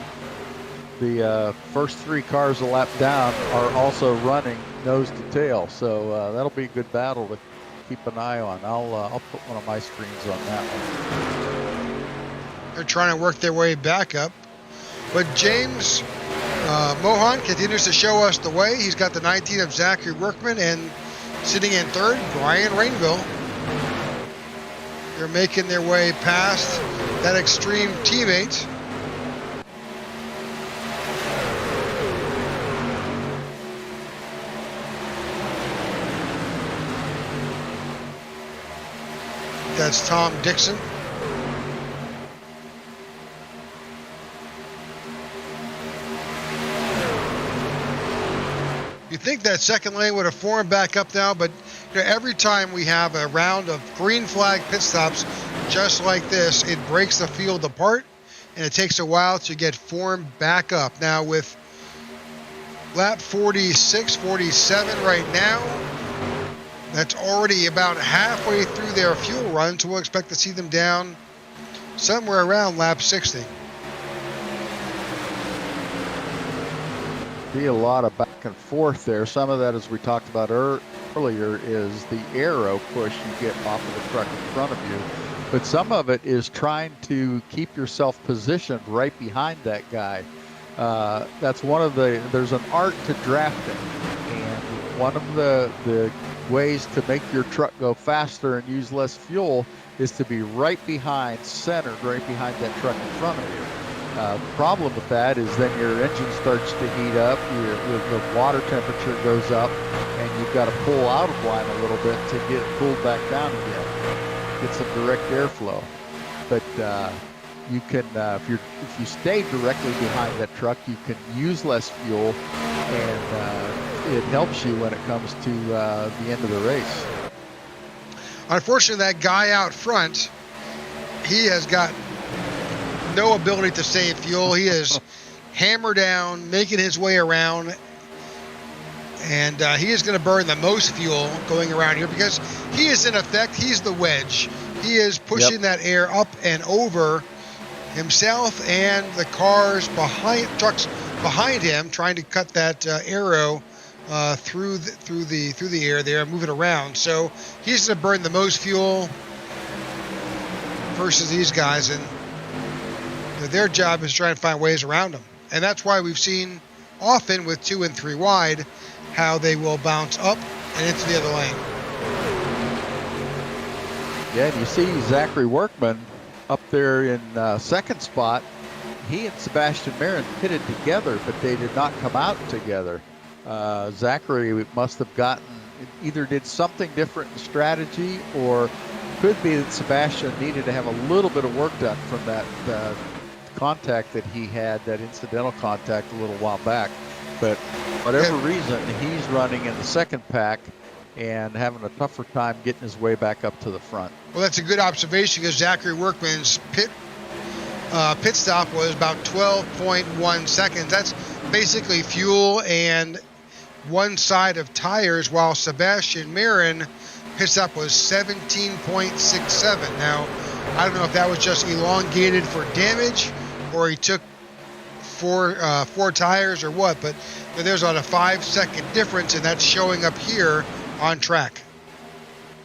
The first 3 cars a lap down are also running nose to tail, so that'll be a good battle to keep an eye on. I'll put one of my screens on that one. They're trying to work their way back up. But James Mohan continues to show us the way. He's got the 19 of Zachary Workman, and sitting in third, Brian Rainville. They're making their way past that extreme teammate. That's Tom Dixon. You think that second lane would have formed back up now, but every time we have a round of green flag pit stops just like this, it breaks the field apart, and it takes a while to get formed back up. Now with lap 46, 47 right now, that's already about halfway through their fuel run, so we'll expect to see them down somewhere around lap 60. Be a lot of back and forth there. Some of that, as we talked about earlier, is the aero push you get off of the truck in front of you. But some of it is trying to keep yourself positioned right behind that guy. That's one of there's an art to drafting. And one of the ways to make your truck go faster and use less fuel is to be right behind, centered right behind that truck in front of you. The problem with that is then your engine starts to heat up, the water temperature goes up, and you've got to pull out of line a little bit to get it cooled back down again, get some direct airflow. But you can, if you stay directly behind that truck, you can use less fuel, and it helps you when it comes to the end of the race. Unfortunately, that guy out front, he has got no ability to save fuel. He is hammered down, making his way around, and he is going to burn the most fuel going around here because he is, in effect, he's the wedge. He is pushing that air up and over himself and the trucks behind him, trying to cut that aero through the air there, move it around. So he's going to burn the most fuel versus these guys, and their job is trying to find ways around them. And that's why we've seen often with 2 and 3 wide how they will bounce up and into the other lane. Yeah, and you see Zachary Workman up there in second spot. He and Sebastian Marin pitted together, but they did not come out together. Zachary must have either did something different in strategy, or could be that Sebastian needed to have a little bit of work done from that contact that he had, that incidental contact a little while back. But whatever reason, he's running in the second pack and having a tougher time getting his way back up to the front. Well, that's a good observation because Zachary Workman's pit stop was about 12.1 seconds. That's basically fuel and one side of tires, while Sebastian Marin pit stop was 17.67. Now, I don't know if that was just elongated for damage or he took four tires or what, but there's about a 5-second difference, and that's showing up here on track.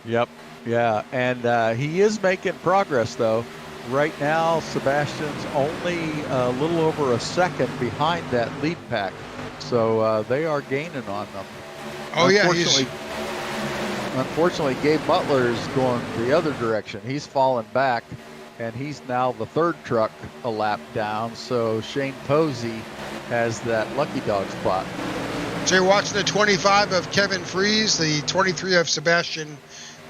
Yep. Yeah, and he is making progress, though. Right now, Sebastian's only a little over a second behind that lead pack, so they are gaining on them. Oh, yeah. Unfortunately, Gabe Butler is going the other direction. He's fallen back, and he's now the third truck a lap down, so Shane Posey has that lucky dog spot. So you're watching the 25 of Kevin Fries, the 23 of Sebastian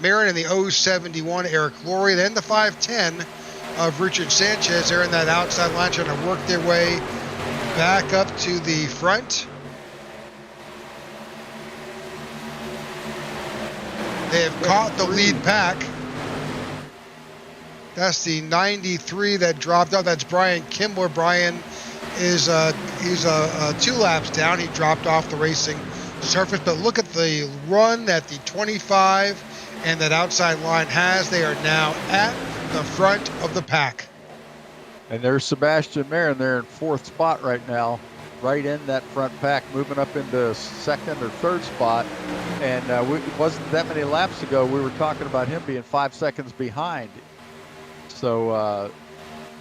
Marin, and the 071 Eric Laurie, then the 510 of Richard Sanchez. They're in that outside line trying to work their way back up to the front. They have caught the lead pack. That's the 93 that dropped out. That's Brian Kimbler. Brian is he's 2 laps down. He dropped off the racing surface. But look at the run that the 25 and that outside line has. They are now at the front of the pack. And there's Sebastian Marin there in 4th spot right now. right in that front pack, moving up into second or third spot. And it wasn't that many laps ago we were talking about him being 5 seconds behind. So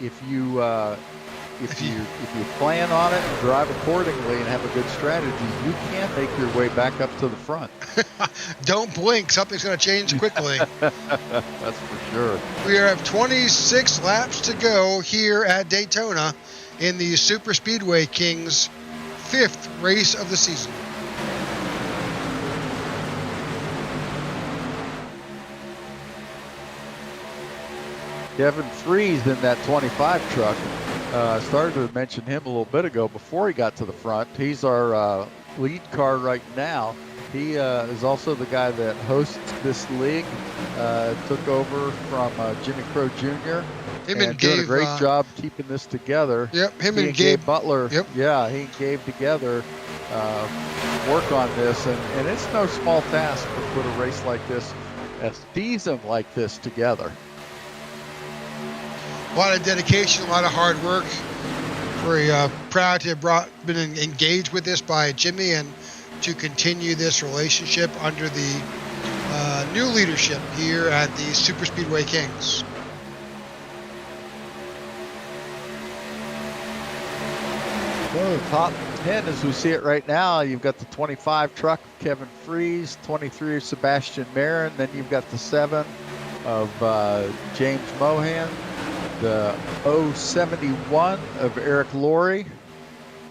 if you plan on it and drive accordingly and have a good strategy, you can make your way back up to the front. Don't blink. Something's going to change quickly. That's for sure. We have 26 laps to go here at Daytona in the Super Speedway Kings' 5th race of the season. Kevin Freeze in that 25 truck. Started to mention him a little bit ago before he got to the front. He's our lead car right now. He is also the guy that hosts this league. Took over from Jimmy Crow Jr. and doing a great job keeping this together. Yep, he and Gabe Butler. Yep. Yeah, he and Gabe together work on this, and it's no small task to put a race like this, a season like this together. A lot of dedication, a lot of hard work. Very proud to have been engaged with this by Jimmy and to continue this relationship under the new leadership here at the Super Speedway Kings. Well, the top 10 as we see it right now, you've got the 25 truck of Kevin Freeze, 23 of Sebastian Marin, then you've got the 7 of James Mohan, the 071 of Eric Laurie,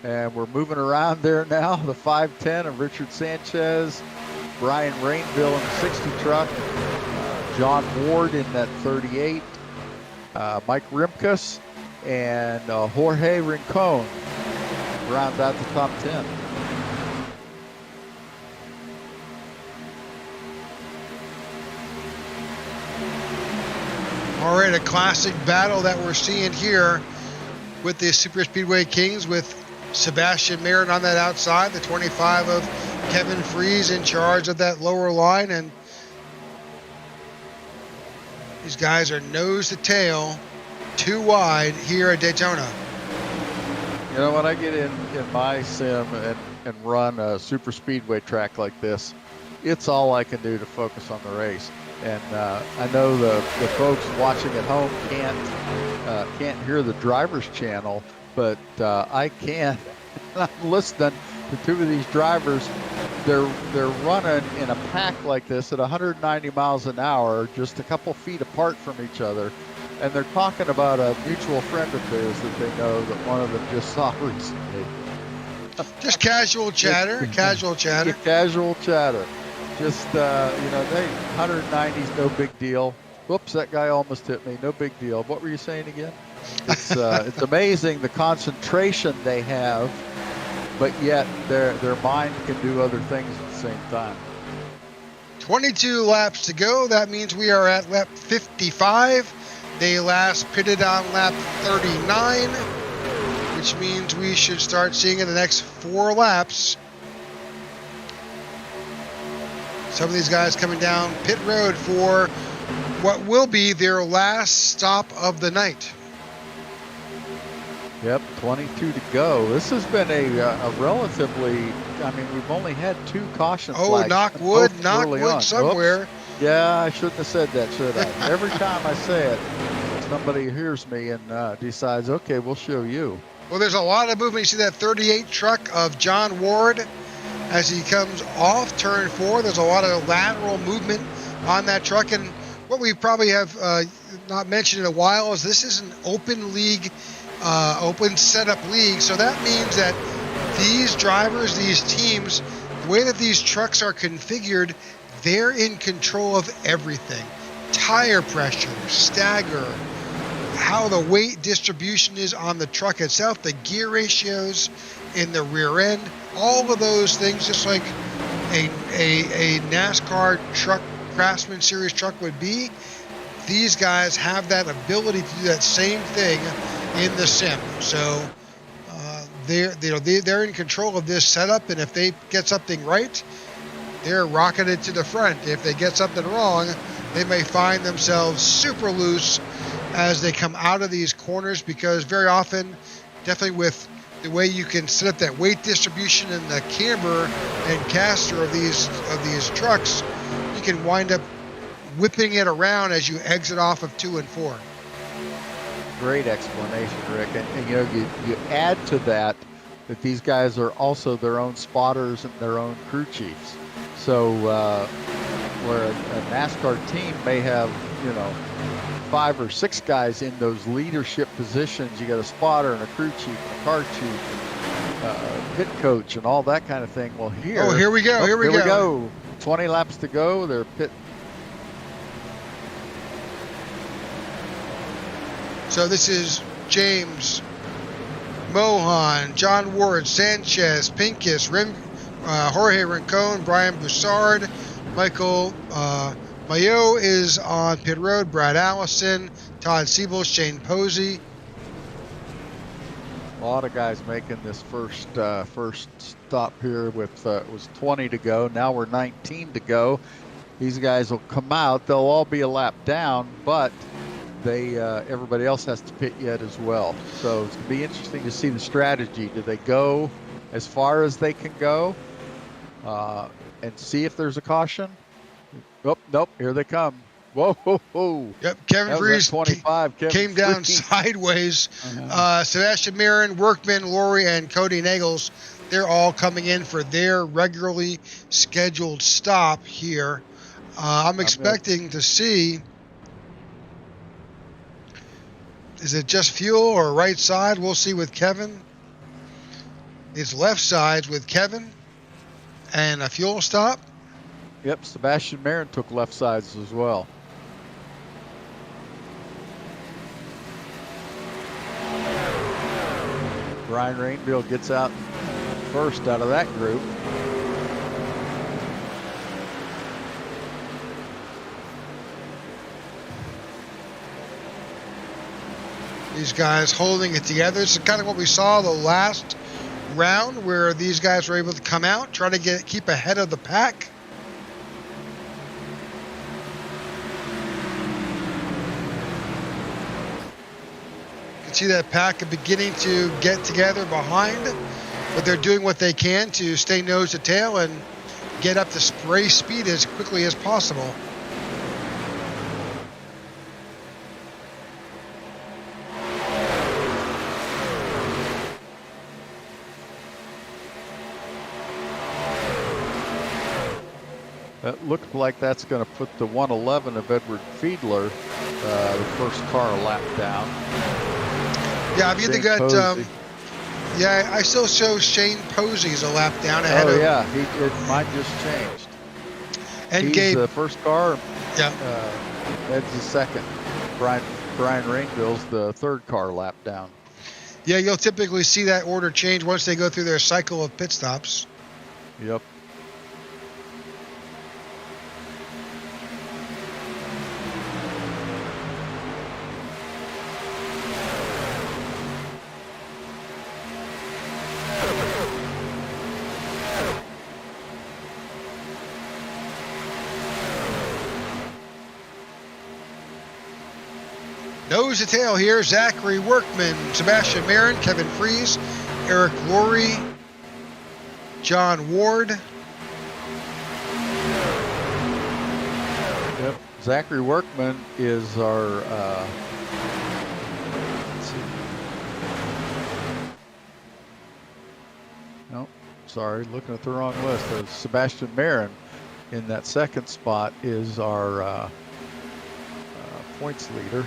and we're moving around there now. The 510 of Richard Sanchez, Brian Rainville in the 60 truck, John Ward in that 38, Mike Rimkus, and Jorge Rincon round out the top 10. All right, a classic battle that we're seeing here with the Super Speedway Kings, with Sebastian Marin on that outside, the 25 of Kevin Freeze in charge of that lower line, and these guys are nose to tail, too wide here at Daytona. You know, when I get in my sim and run a super speedway track like this, it's all I can do to focus on the race. And I know the folks watching at home can't hear the driver's channel, but I can. I'm listening to two of these drivers. They're running in a pack like this at 190 miles an hour, just a couple feet apart from each other. And they're talking about a mutual friend of theirs that they know that one of them just saw recently. Just casual chatter, casual chatter. Casual chatter. Just, 190 is no big deal. Whoops, that guy almost hit me. No big deal. What were you saying again? It's amazing the concentration they have, but yet their mind can do other things at the same time. 22 laps to go. That means we are at lap 55. They last pitted on lap 39, which means we should start seeing in the next 4 laps some of these guys coming down pit road for what will be their last stop of the night. Yep, 22 to go. This has been a relatively, we've only had 2 caution flags. Oh, knock wood somewhere. Oops. Yeah, I shouldn't have said that, should I? Every time I say it, somebody hears me and decides, okay, we'll show you. Well, there's a lot of movement. You see that 38 truck of John Ward as he comes off turn 4. There's a lot of lateral movement on that truck. And what we probably have not mentioned in a while is this is an open league, open setup league. So that means that these drivers, these teams, the way that these trucks are configured, they're in control of everything. Tire pressure, stagger, how the weight distribution is on the truck itself, the gear ratios in the rear end, all of those things, just like a NASCAR truck, Craftsman Series truck would be. These guys have that ability to do that same thing in the sim. So they're in control of this setup, and if they get something right, they're rocketed to the front. If they get something wrong, they may find themselves super loose as they come out of these corners, because very often, definitely with the way you can set up that weight distribution in the camber and caster of these trucks, you can wind up whipping it around as you exit off of 2 and 4. Great explanation, Rick. And you know, you add to that these guys are also their own spotters and their own crew chiefs. So where a NASCAR team may have, you know, 5 or 6 guys in those leadership positions, you got a spotter and a crew chief and a car chief, pit coach and all that kind of thing. Well, here we go. Here we go. 20 laps to go. They're pit. So this is James, Mohan, John Ward, Sanchez, Pincus, Jorge Rincon, Brian Broussard, Michael Mayo is on pit road, Brad Allison, Todd Siebel, Shane Posey. A lot of guys making this first stop here with it was 20 to go. Now we're 19 to go. These guys will come out. They'll all be a lap down, but everybody else has to pit yet as well. So it's gonna be interesting to see the strategy. Do they go as far as they can go and see if there's a caution? Oh, nope, here they come. Whoa, whoa, whoa. Yep, Kevin Freese 25 came down sideways. Sebastian Marin, Workman, Laurie, and Cody Nagels, they're all coming in for their regularly scheduled stop here. I'm expecting to see, is it just fuel or right side? We'll see with Kevin. It's left sides with Kevin and a fuel stop. Yep, Sebastian Marin took left sides as well. Brian Rainville gets out first out of that group. These guys holding it together. This is kind of what we saw the last round, where these guys were able to come out, try to keep ahead of the pack. You can see that pack beginning to get together behind, but they're doing what they can to stay nose to tail and get up to spray speed as quickly as possible. It looked like that's going to put the 111 of Edward Fiedler, the first car lap down. Yeah, if you think that, yeah, I still show Shane Posey's a lap down ahead of. Oh yeah, mine just changed. And he's Gabe, the first car. Yeah. Ed's the second. Brian Rainville's the third car lap down. Yeah, you'll typically see that order change once they go through their cycle of pit stops. Yep. Nose to tail here, Zachary Workman, Sebastian Marin, Kevin Freese, Eric Laurie, John Ward. Yep, Zachary Workman is our, let's see. Nope, sorry, looking at the wrong list. Sebastian Marin in that second spot is our points leader.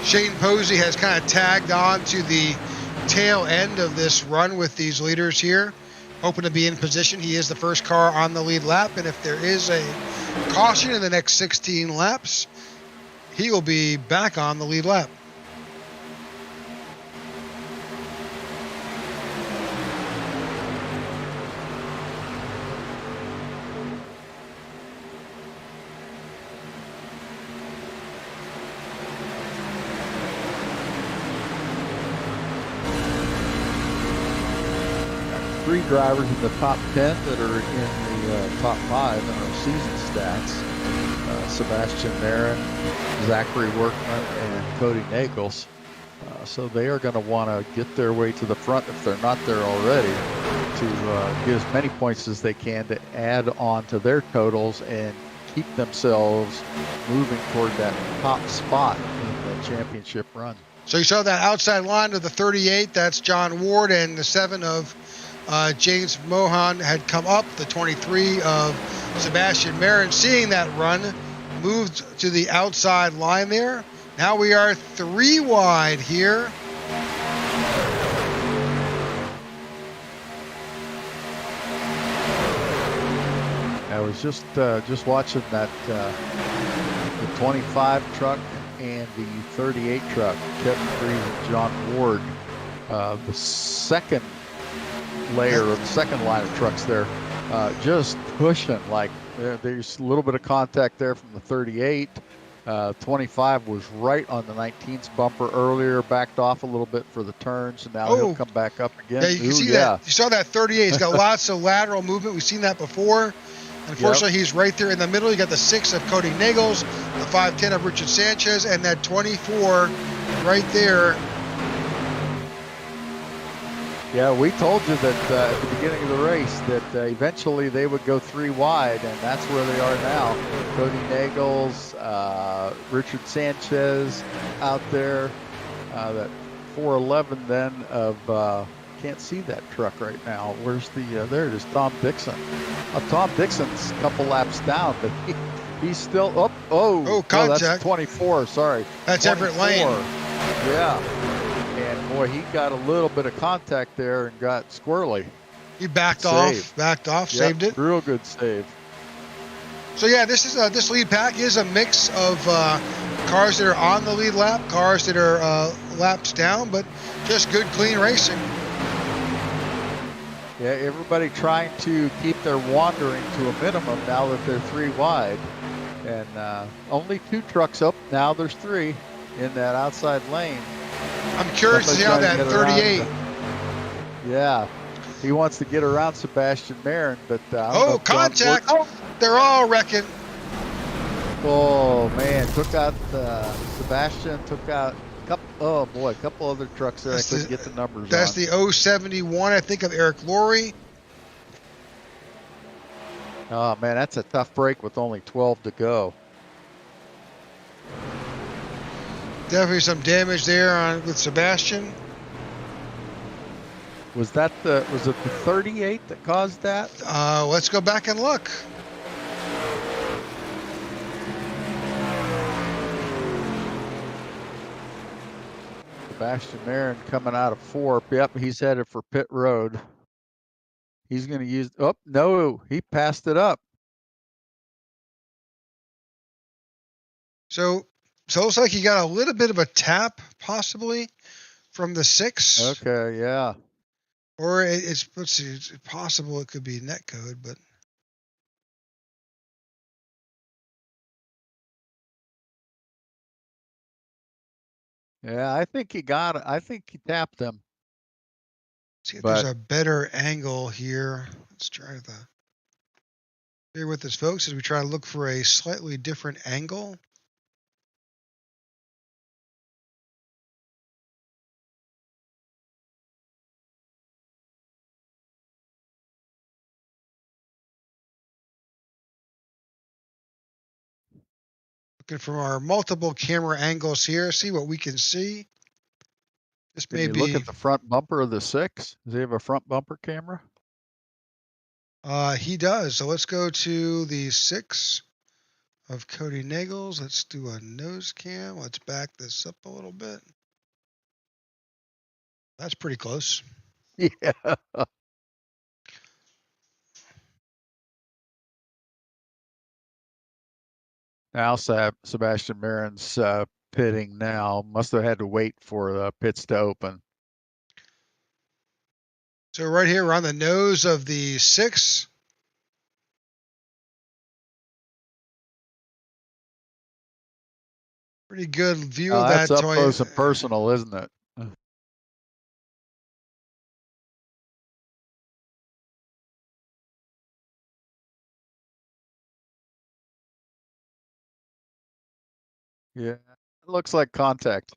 Shane Posey has kind of tagged on to the tail end of this run with these leaders here, hoping to be in position. He is the first car on the lead lap, and if there is a caution in the next 16 laps, he will be back on the lead lap. Three drivers in the top 10 that are in the top 5 in our season stats. Sebastian Marin, Zachary Workman, and Cody Nagels. So they are going to want to get their way to the front if they're not there already to get as many points as they can to add on to their totals and keep themselves moving toward that top spot in the championship run. So you saw that outside line of the 38, that's John Ward, and the 7 of James Mohan had come up. The 23 of Sebastian Marin, seeing that run, moved to the outside line there. Now we are 3 wide here. I was just watching that the 25 truck and the 38 truck, Kevin Freeze and John Ward, the second layer or the second line of trucks there, just pushing. Like there's a little bit of contact there from the 38. 25 was right on the 19's bumper earlier, backed off a little bit for the turns, and now he'll come back up again. Yeah, you can see that. You saw that 38. He's got lots of lateral movement. We've seen that before. Unfortunately, he's right there in the middle. You got the 6 of Cody Nagels, the 510 of Richard Sanchez, and that 24 right there. Yeah, we told you that at the beginning of the race that eventually they would go 3 wide, and that's where they are now. Cody Nagels, Richard Sanchez out there. That 411 then of can't see that truck right now. Where's the there it is, Tom Dixon. Tom Dixon's a couple laps down, but he's still up. Oh, contact. That's 24. Sorry, that's 24. Everett Lane. Yeah. And boy, he got a little bit of contact there and got squirrely. He backed off, saved it. Real good save. So yeah, this lead pack is a mix of cars that are on the lead lap, cars that are laps down, but just good, clean racing. Yeah, everybody trying to keep their wandering to a minimum now that they're 3 wide. And only 2 trucks up. Now there's 3 in that outside lane. I'm curious to see how that 38. Yeah, he wants to get around Sebastian Marin, but contact! They're all wrecking. Oh man, took out Sebastian, took out a couple other trucks there. I couldn't get the numbers. That's the 071, I think, of Eric Laurie. Oh man, that's a tough break with only 12 to go. Definitely some damage there with Sebastian. Was it the 38 that caused that? Let's go back and look. Sebastian Marin coming out of 4. Yep, he's headed for pit road. He's going to use. Oh no, he passed it up. So it looks like he got a little bit of a tap, possibly, from the 6. Okay, yeah. Or let's see, it's possible it could be net code, but. Yeah, I think he got it. I think he tapped him. See if there's a better angle here. Let's try the. Bear with us, folks, as we try to look for a slightly different angle. Looking from our multiple camera angles here, see what we can see. This may be. Look at the front bumper of the 6. Does he have a front bumper camera? He does. So let's go to the 6 of Cody Nagels. Let's do a nose cam. Let's back this up a little bit. That's pretty close. Yeah. Now Sebastian Marin's pitting now. Must have had to wait for the pits to open. So right here, we're on the nose of the 6. Pretty good view of that. That's up close and personal, isn't it? Yeah, it looks like contact.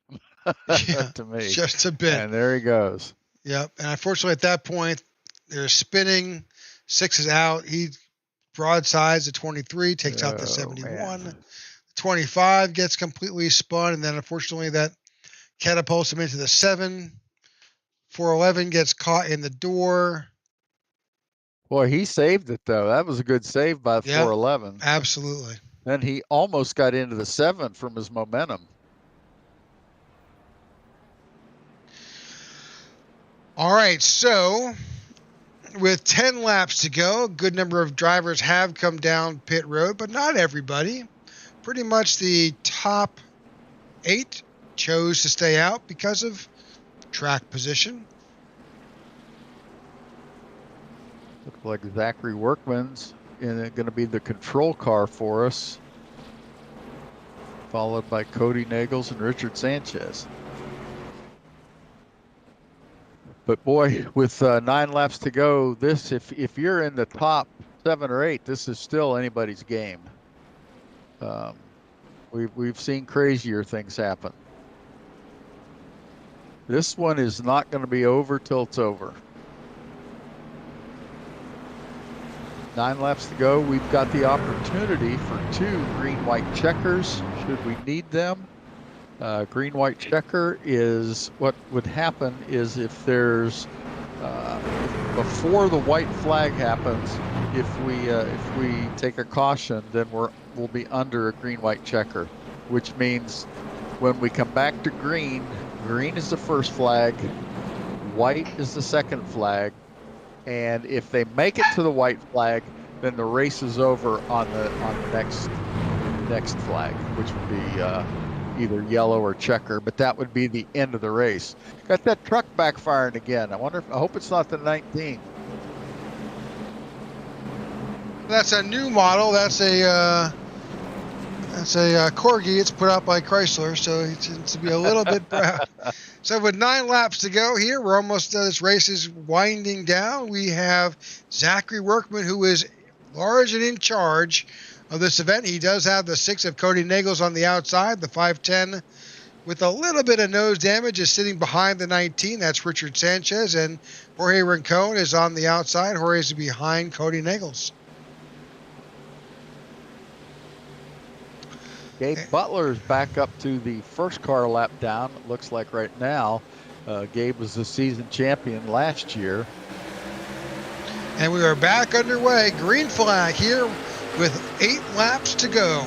Yeah, to me. just a bit. And there he goes. Yep. And unfortunately, at that point, they're spinning. 6 is out. He broadsides the 23, takes out the 71. Man. 25 gets completely spun, and then unfortunately that catapults him into the 7. 411 gets caught in the door. Boy, he saved it, though. That was a good save by Yep, 411. absolutely. Then he almost got into the 7 from his momentum. All right, so with 10 laps to go, a good number of drivers have come down pit road, but not everybody. Pretty much the top 8 chose to stay out because of track position. Looks like Zachary Workman's going to be the control car for us, followed by Cody Nagels and Richard Sanchez. But boy, with 9 laps to go, this if you're in the top 7 or 8, this is still anybody's game. We've seen crazier things happen. This one is not going to be over till it's over. 9 laps to go. We've got the opportunity for 2 green-white checkers should we need them. Green-white checker is what would happen is if there's before the white flag happens, if we take a caution, then we'll be under a green-white checker, which means when we come back to green, green is the first flag, white is the second flag, and if they make it to the white flag, then the race is over on the next flag, which would be either yellow or checker, but that would be the end of the race. Got that truck backfiring again. I hope it's not the 19. That's a new model. That's a Corgi. It's put out by Chrysler, so it tends to be a little bit brown. So with 9 laps to go here, we're almost, this race is winding down. We have Zachary Workman, who is large and in charge of this event. He does have the 6 of Cody Nagels on the outside. The 510 with a little bit of nose damage is sitting behind the 19. That's Richard Sanchez. And Jorge Rincon is on the outside. Jorge is behind Cody Nagels. Gabe Butler's back up to the first car lap down, it looks like right now. Gabe was the season champion last year. And we are back underway. Green flag here with 8 laps to go.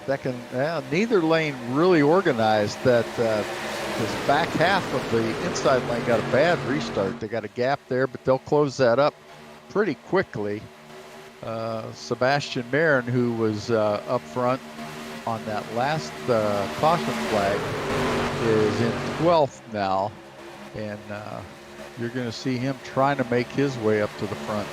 Second, neither lane really organized. That this back half of the inside lane got a bad restart. They got a gap there, but they'll close that up pretty quickly. Sebastian Marin, who was up front on that last caution flag, is in 12th now, and you're going to see him trying to make his way up to the front.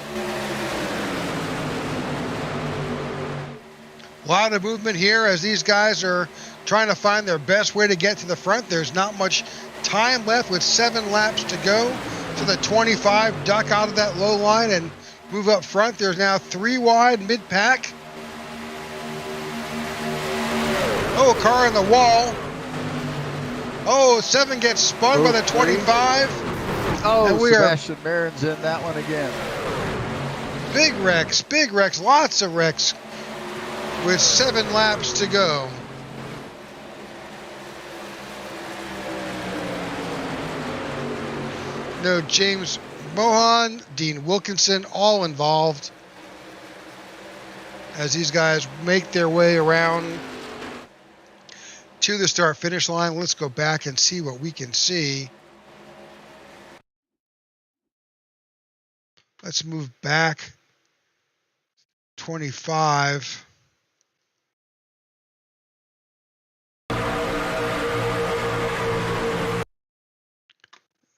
A lot of movement here as these guys are trying to find their best way to get to the front. There's not much time left with 7 laps to go. So the 25 duck out of that low line and move up front. There's now 3 wide mid-pack. Oh, car in the wall. Oh, 7 gets spun by the 25. Oh, Sebastian Marin's in that one again. Big wrecks, lots of wrecks with 7 laps to go. No, James Mohan, Dean Wilkinson, all involved as these guys make their way around to the start-finish line. Let's go back and see what we can see. Let's move back 25.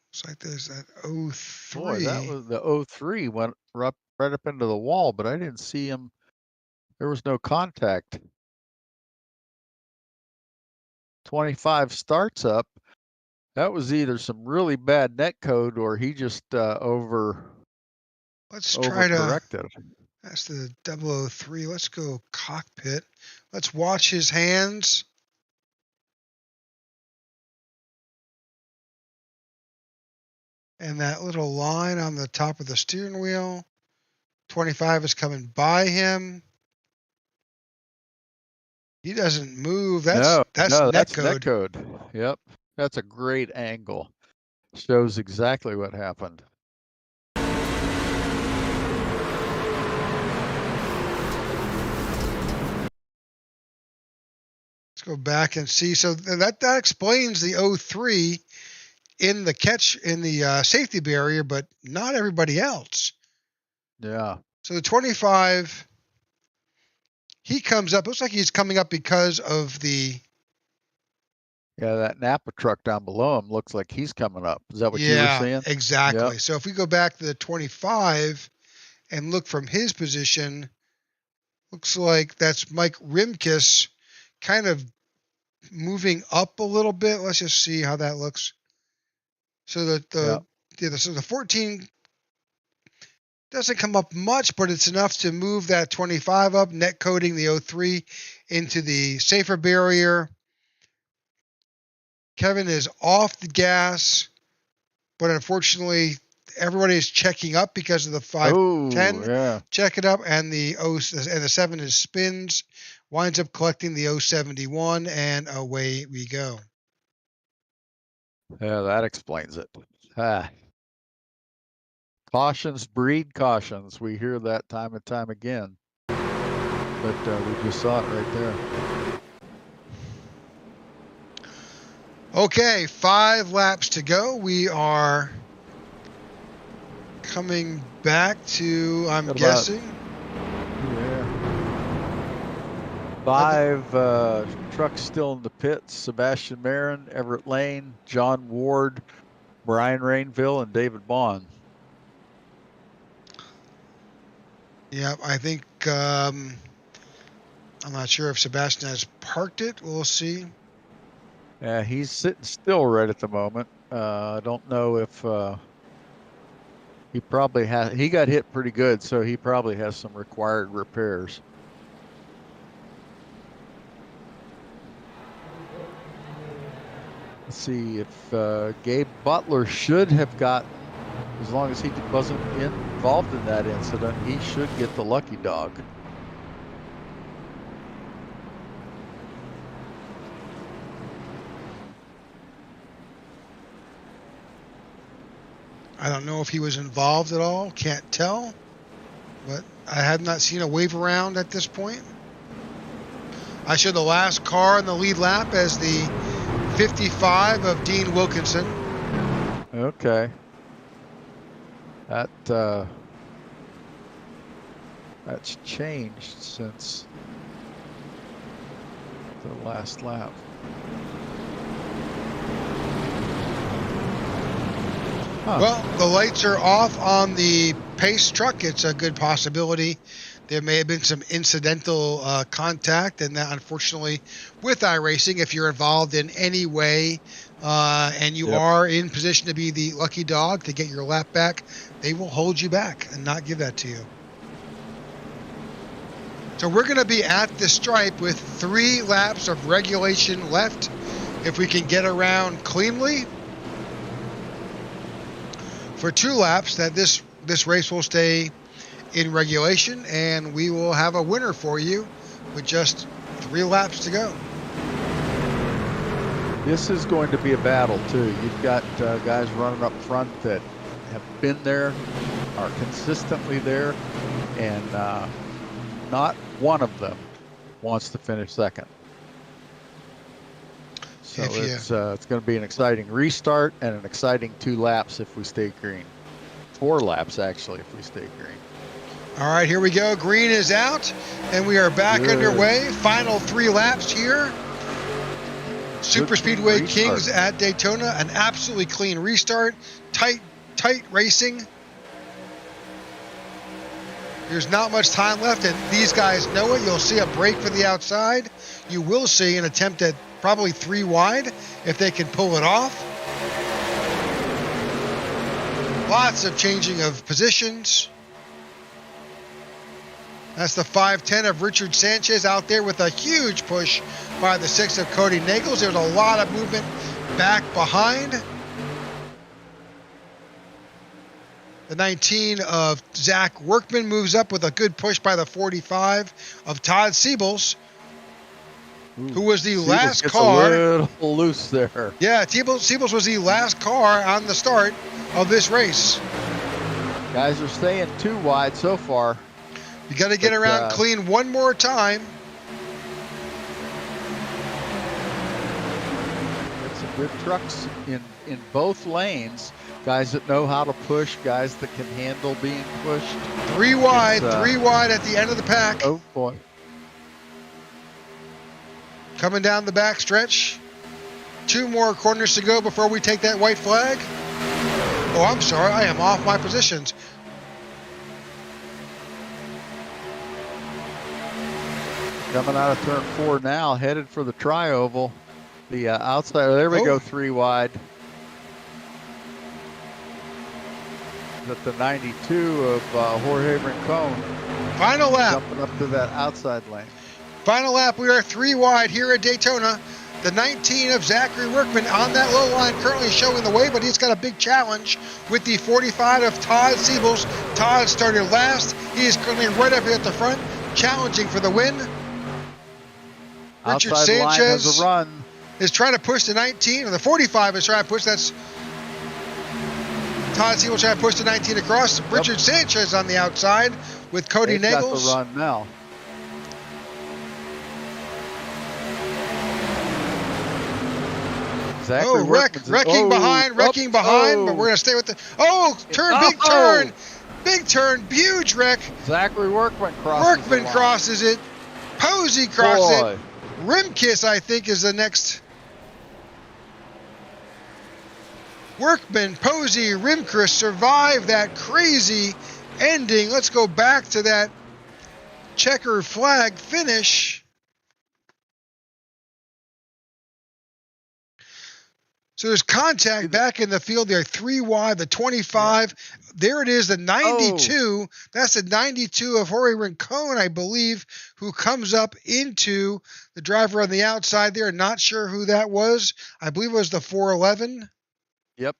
Looks like there's that 03. Boy, that was the 03 went right up into the wall, but I didn't see him. There was no contact. 25 starts up, That was either some really bad net code or he just Let's try to, overcorrected. that's the 003. Let's go cockpit. Let's watch his hands. And that little line on the top of the steering wheel. 25 is coming by him. He doesn't move. That's net that's code. net code. Yep. That's a great angle. Shows exactly what happened. Let's go back and see. So that explains the 03 in the catch in the safety barrier, but not everybody else. Yeah. So the 25, he comes up. Looks like he's coming up because of the. Yeah, that Napa truck down below him looks like he's coming up. Is that what you were saying? Exactly. Yep. So if we go back to the 25 and look from his position, looks like that's Mike Rimkus kind of moving up a little bit. Let's just see how that looks. So the 14 doesn't come up much, but it's enough to move that 25 up, net coding the 03 into the safer barrier. Kevin is off the gas, but unfortunately everybody is checking up because of the 510. Yeah. Check it up, and the 7 is spins, winds up collecting the 071, and away we go. Yeah, that explains it. Cautions breed cautions. We hear that time and time again. But we just saw it right there. Okay, 5 laps to go. We are coming back to, I'm guessing. Yeah. 5 trucks still in the pits. Sebastian Marin, Everett Lane, John Ward, Brian Rainville, and David Bond. Yeah, I think, I'm not sure if Sebastian has parked it. We'll see. Yeah, he's sitting still right at the moment. I don't know if he probably has. He got hit pretty good, so he probably has some required repairs. Let's see if Gabe Butler should have got, as long as he wasn't involved in that incident, he should get the lucky dog. I don't know if he was involved at all. Can't tell. But I have not seen a wave around at this point. I show the last car in the lead lap as the 55 of Dean Wilkinson. Okay. That's changed since the last lap. Huh. Well, the lights are off on the pace truck. It's a good possibility there may have been some incidental contact, and that, unfortunately, with iRacing, if you're involved in any way and you are in position to be the lucky dog to get your lap back, they will hold you back and not give that to you. So we're going to be at the stripe with 3 laps of regulation left. If we can get around cleanly for 2 laps, that this race will stay in regulation, and we will have a winner for you with just 3 laps to go. This is going to be a battle too. You've got guys running up front that have been there, are consistently there, and not one of them wants to finish second. So it's going to be an exciting restart and an exciting 2 laps if we stay green. 4 laps actually if we stay green. All right, here we go. Green is out, and we are back underway. Final 3 laps here. Super Speedway Kings at Daytona. An absolutely clean restart. Tight racing. There's not much time left, and these guys know it. You'll see a break for the outside. You will see an attempt at probably 3 wide if they can pull it off. Lots of changing of positions. That's the 510 of Richard Sanchez out there with a huge push by the 6 of Cody Nagels. There's a lot of movement back behind. The 19 of Zach Workman moves up with a good push by the 45 of Todd Siebels, who was the last car. A little loose there. Yeah, Siebels was the last car on the start of this race. Guys are staying too wide so far. You got to get around clean one more time. Got some good trucks in both lanes. Guys that know how to push, guys that can handle being pushed. 3 wide, 3 wide at the end of the pack. Oh, boy. Coming down the back stretch. 2 more corners to go before we take that white flag. Oh, I'm sorry. I am off my positions. Coming out of turn 4 now, headed for the tri-oval. The outside, there we go, 3 wide. At the 92 of Jorge Rincon. Final lap. Jumping up to that outside lane. Final lap. We are 3 wide here at Daytona. The 19 of Zachary Workman on that low line currently showing the way, but he's got a big challenge with the 45 of Todd Siebels. Todd started last. He is currently right up here at the front, challenging for the win. Richard Outside line Sanchez has a run. is trying to push the 19, or the 45 is trying to push. That's Todd Siebels trying to push the 19 across. Yep. Richard Sanchez on the outside with Cody Nagels. Got the run now. Zachary wrecking behind, but we're gonna stay with the big turn, huge wreck. Zachary Workman crosses it. Posey crosses it. Rimkiss, I think, is the next. Workman, Posey, Rimkiss survive that crazy ending. Let's go back to that checker flag finish. So there's contact back in the field. They're 3 wide, the 25. There it is, the 92. That's the 92 of Jorge Rincon, I believe, who comes up into the driver on the outside there. Not sure who that was. I believe it was the 411. Yep.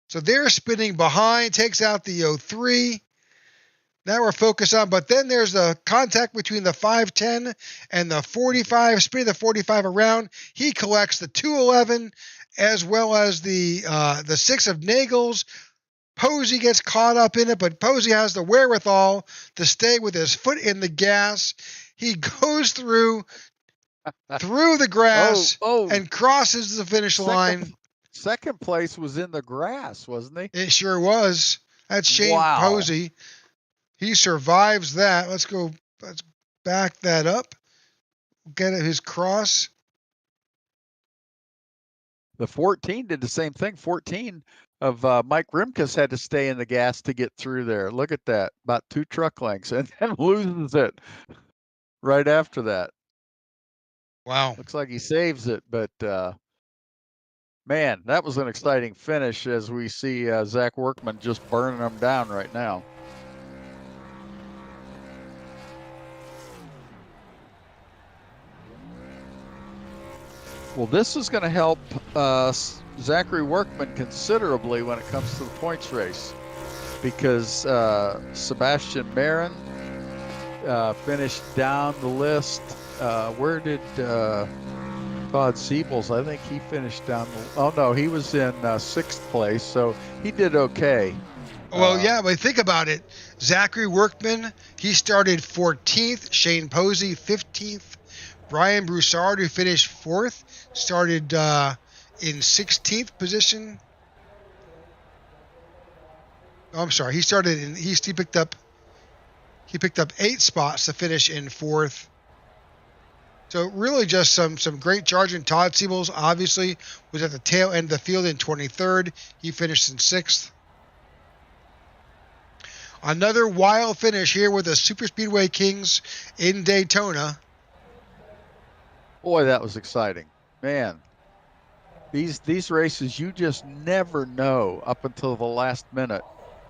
So they're spinning behind, takes out the 03. Now we're focused on, but then there's the contact between the 510 and the 45, spinning the 45 around. He collects the 211 as well as the 6 of Nagels. Posey gets caught up in it, but Posey has the wherewithal to stay with his foot in the gas. He goes through the grass and crosses the finish line. Second place was in the grass, wasn't he? It sure was. That's Shane Posey. He survives that. Let's back that up. Get his cross. The 14 did the same thing. 14 of Mike Rimkus had to stay in the gas to get through there. Look at that. About 2 truck lengths and then loses it right after that. Wow. Looks like he saves it, but man, that was an exciting finish as we see Zach Workman just burning them down right now. Well, this is going to help Zachary Workman considerably when it comes to the points race because Sebastian Marin finished down the list. Where did Todd Siebels? I think he finished down the... Oh, no, he was in 6th place, so he did okay. Well, yeah, but think about it. Zachary Workman, he started 14th. Shane Posey, 15th. Brian Broussard, who finished 4th, started in 16th position. Oh, I'm sorry. He started in. He picked up 8 spots to finish in 4th. So really, just some great charging. Todd Siebels obviously was at the tail end of the field in 23rd. He finished in 6th. Another wild finish here with the Super Speedway Kings in Daytona. Boy, that was exciting. Man. These races, you just never know up until the last minute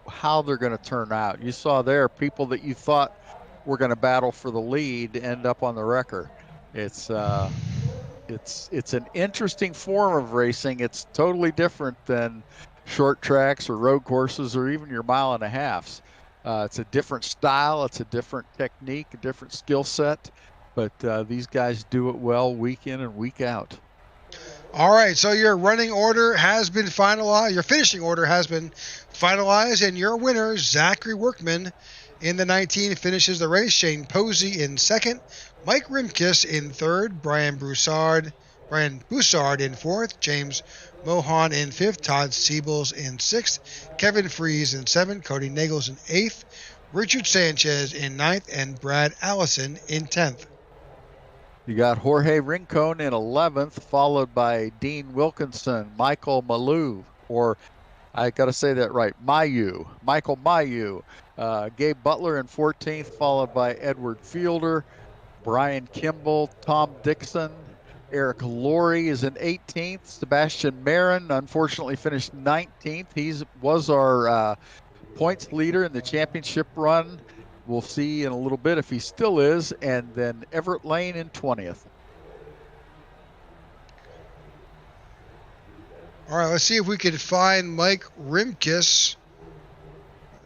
how they're going to turn out. You saw there people that you thought were going to battle for the lead end up on the wrecker. It's it's an interesting form of racing. It's totally different than short tracks or road courses or even your mile and a halfs. It's a different style. It's a different technique, a different skill set. But these guys do it well week in and week out. All right, so your running order has been finalized. Your finishing order has been finalized, and your winner, Zachary Workman, in the 19 finishes the race. Shane Posey in second, Mike Rimkus in third, Brian Broussard in fourth, James Mohan in fifth, Todd Siebels in sixth, Kevin Fries in seventh, Cody Nagels in eighth, Richard Sanchez in ninth, and Brad Allison in 10th. You got Jorge Rincon in 11th, followed by Dean Wilkinson, Michael Malou, or I got to say that right, Michael Mayu, Gabe Butler in 14th, followed by Edward Fielder, Brian Kimball, Tom Dixon, Eric Laurie is in 18th. Sebastian Marin unfortunately finished 19th. He was our points leader in the championship run. We'll see in a little bit if he still is. And then Everett Lane in 20th. All right, let's see if we can find Mike Rimkus.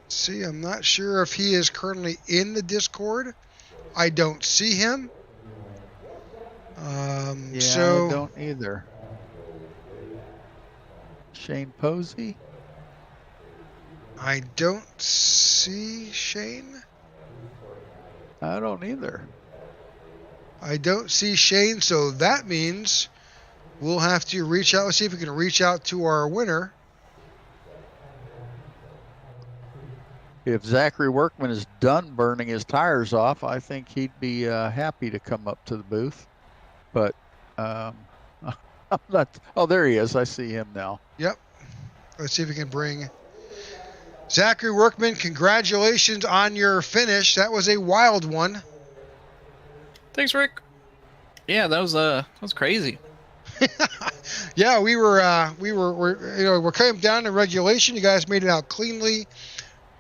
Let's see, I'm not sure if he is currently in the Discord. I don't see him. I don't either. Shane Posey? I don't see Shane. I don't either. I don't see Shane, so that means we'll have to reach out. Let's see if we can reach out to our winner. If Zachary Workman is done burning his tires off, I think he'd be happy to come up to the booth. But I'm not. Oh, there he is. I see him now. Yep. Let's see if we can bring Zachary Workman. Congratulations on your finish. That was a wild one. Thanks, Rick. Yeah, that was crazy. Yeah, we're coming down to regulation. You guys made it out cleanly.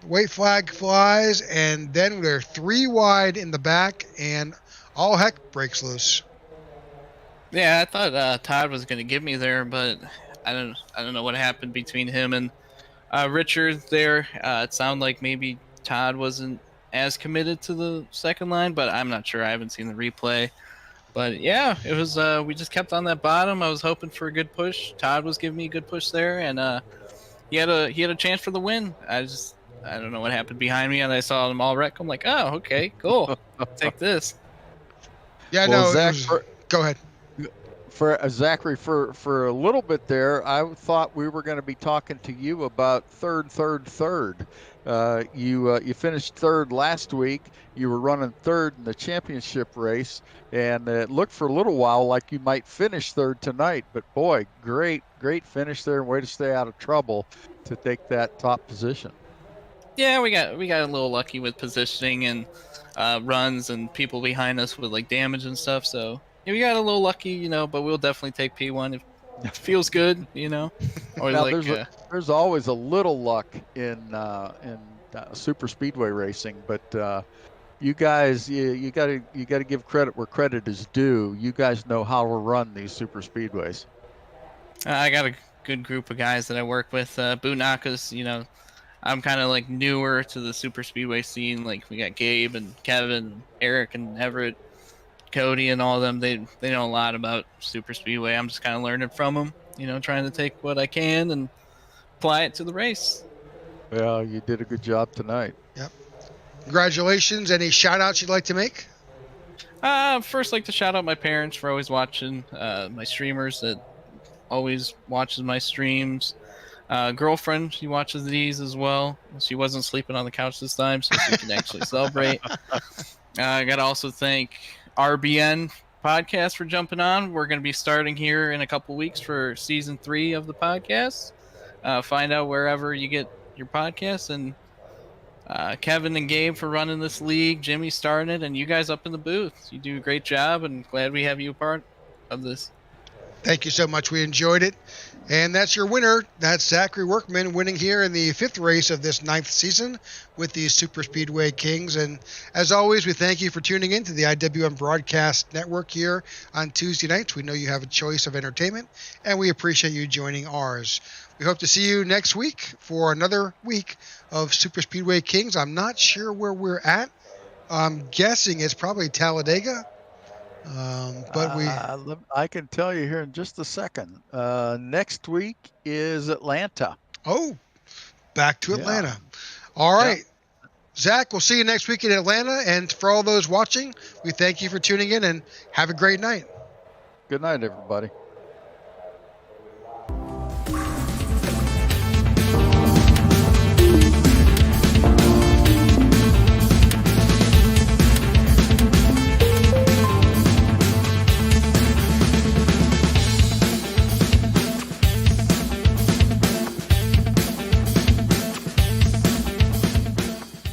White flag flies, and then we're 3 wide in the back, and all heck breaks loose. Yeah, I thought Todd was gonna give me there, but I don't know what happened between him and Richard there. It sounded like maybe Todd wasn't as committed to the second line, but I'm not sure. I haven't seen the replay. But yeah, it was. We just kept on that bottom. I was hoping for a good push. Todd was giving me a good push there, and he had a chance for the win. I don't know what happened behind me, and I saw them all wreck. I'm like, oh, okay, cool. Take this. Yeah, well, no. Zach, Go ahead. For Zachary, for a little bit there, I thought we were going to be talking to you about third. You finished third last week. You were running third in the championship race, and it looked for a little while like you might finish third tonight. But boy, great finish there, and way to stay out of trouble to take that top position. Yeah, we got a little lucky with positioning and runs and people behind us with like damage and stuff. So yeah, we got a little lucky, but we'll definitely take P1 if it feels good, Or now, like there's always a little luck in super speedway racing, but you guys, you got to give credit where credit is due. You guys know how to run these super speedways. I got a good group of guys that I work with. Bootnakas, I'm kind of like newer to the super speedway scene. Like we got Gabe and Kevin, Eric and Everett, Cody and all of them. They know a lot about super speedway. I'm just kind of learning from them, trying to take what I can and apply it to the race. Well, you did a good job tonight. Yep. Congratulations. Any shout outs you'd like to make? First, like to shout out my parents for always watching, my streamers that always watches my streams. Girlfriend, she watches these as well. She wasn't sleeping on the couch this time, so she can actually celebrate. I got to also thank RBN podcast for jumping on. We're going to be starting here in a couple weeks for season 3 of the podcast. Find out wherever you get your podcasts, and Kevin and Gabe for running this league, Jimmy starting it, and you guys up in the booth. You do a great job, and glad we have you a part of this. Thank you so much. We enjoyed it. And that's your winner. That's Zachary Workman winning here in the 5th race of this 9th season with the Super Speedway Kings. And as always, we thank you for tuning in to the IWM Broadcast Network here on Tuesday nights. We know you have a choice of entertainment, and we appreciate you joining ours. We hope to see you next week for another week of Super Speedway Kings. I'm not sure where we're at. I'm guessing it's probably Talladega. I can tell you here in just a second. Next week is Atlanta. Oh, back to Atlanta. Yeah. All right. Yeah. Zach, we'll see you next week in Atlanta. And for all those watching, we thank you for tuning in and have a great night. Good night, everybody.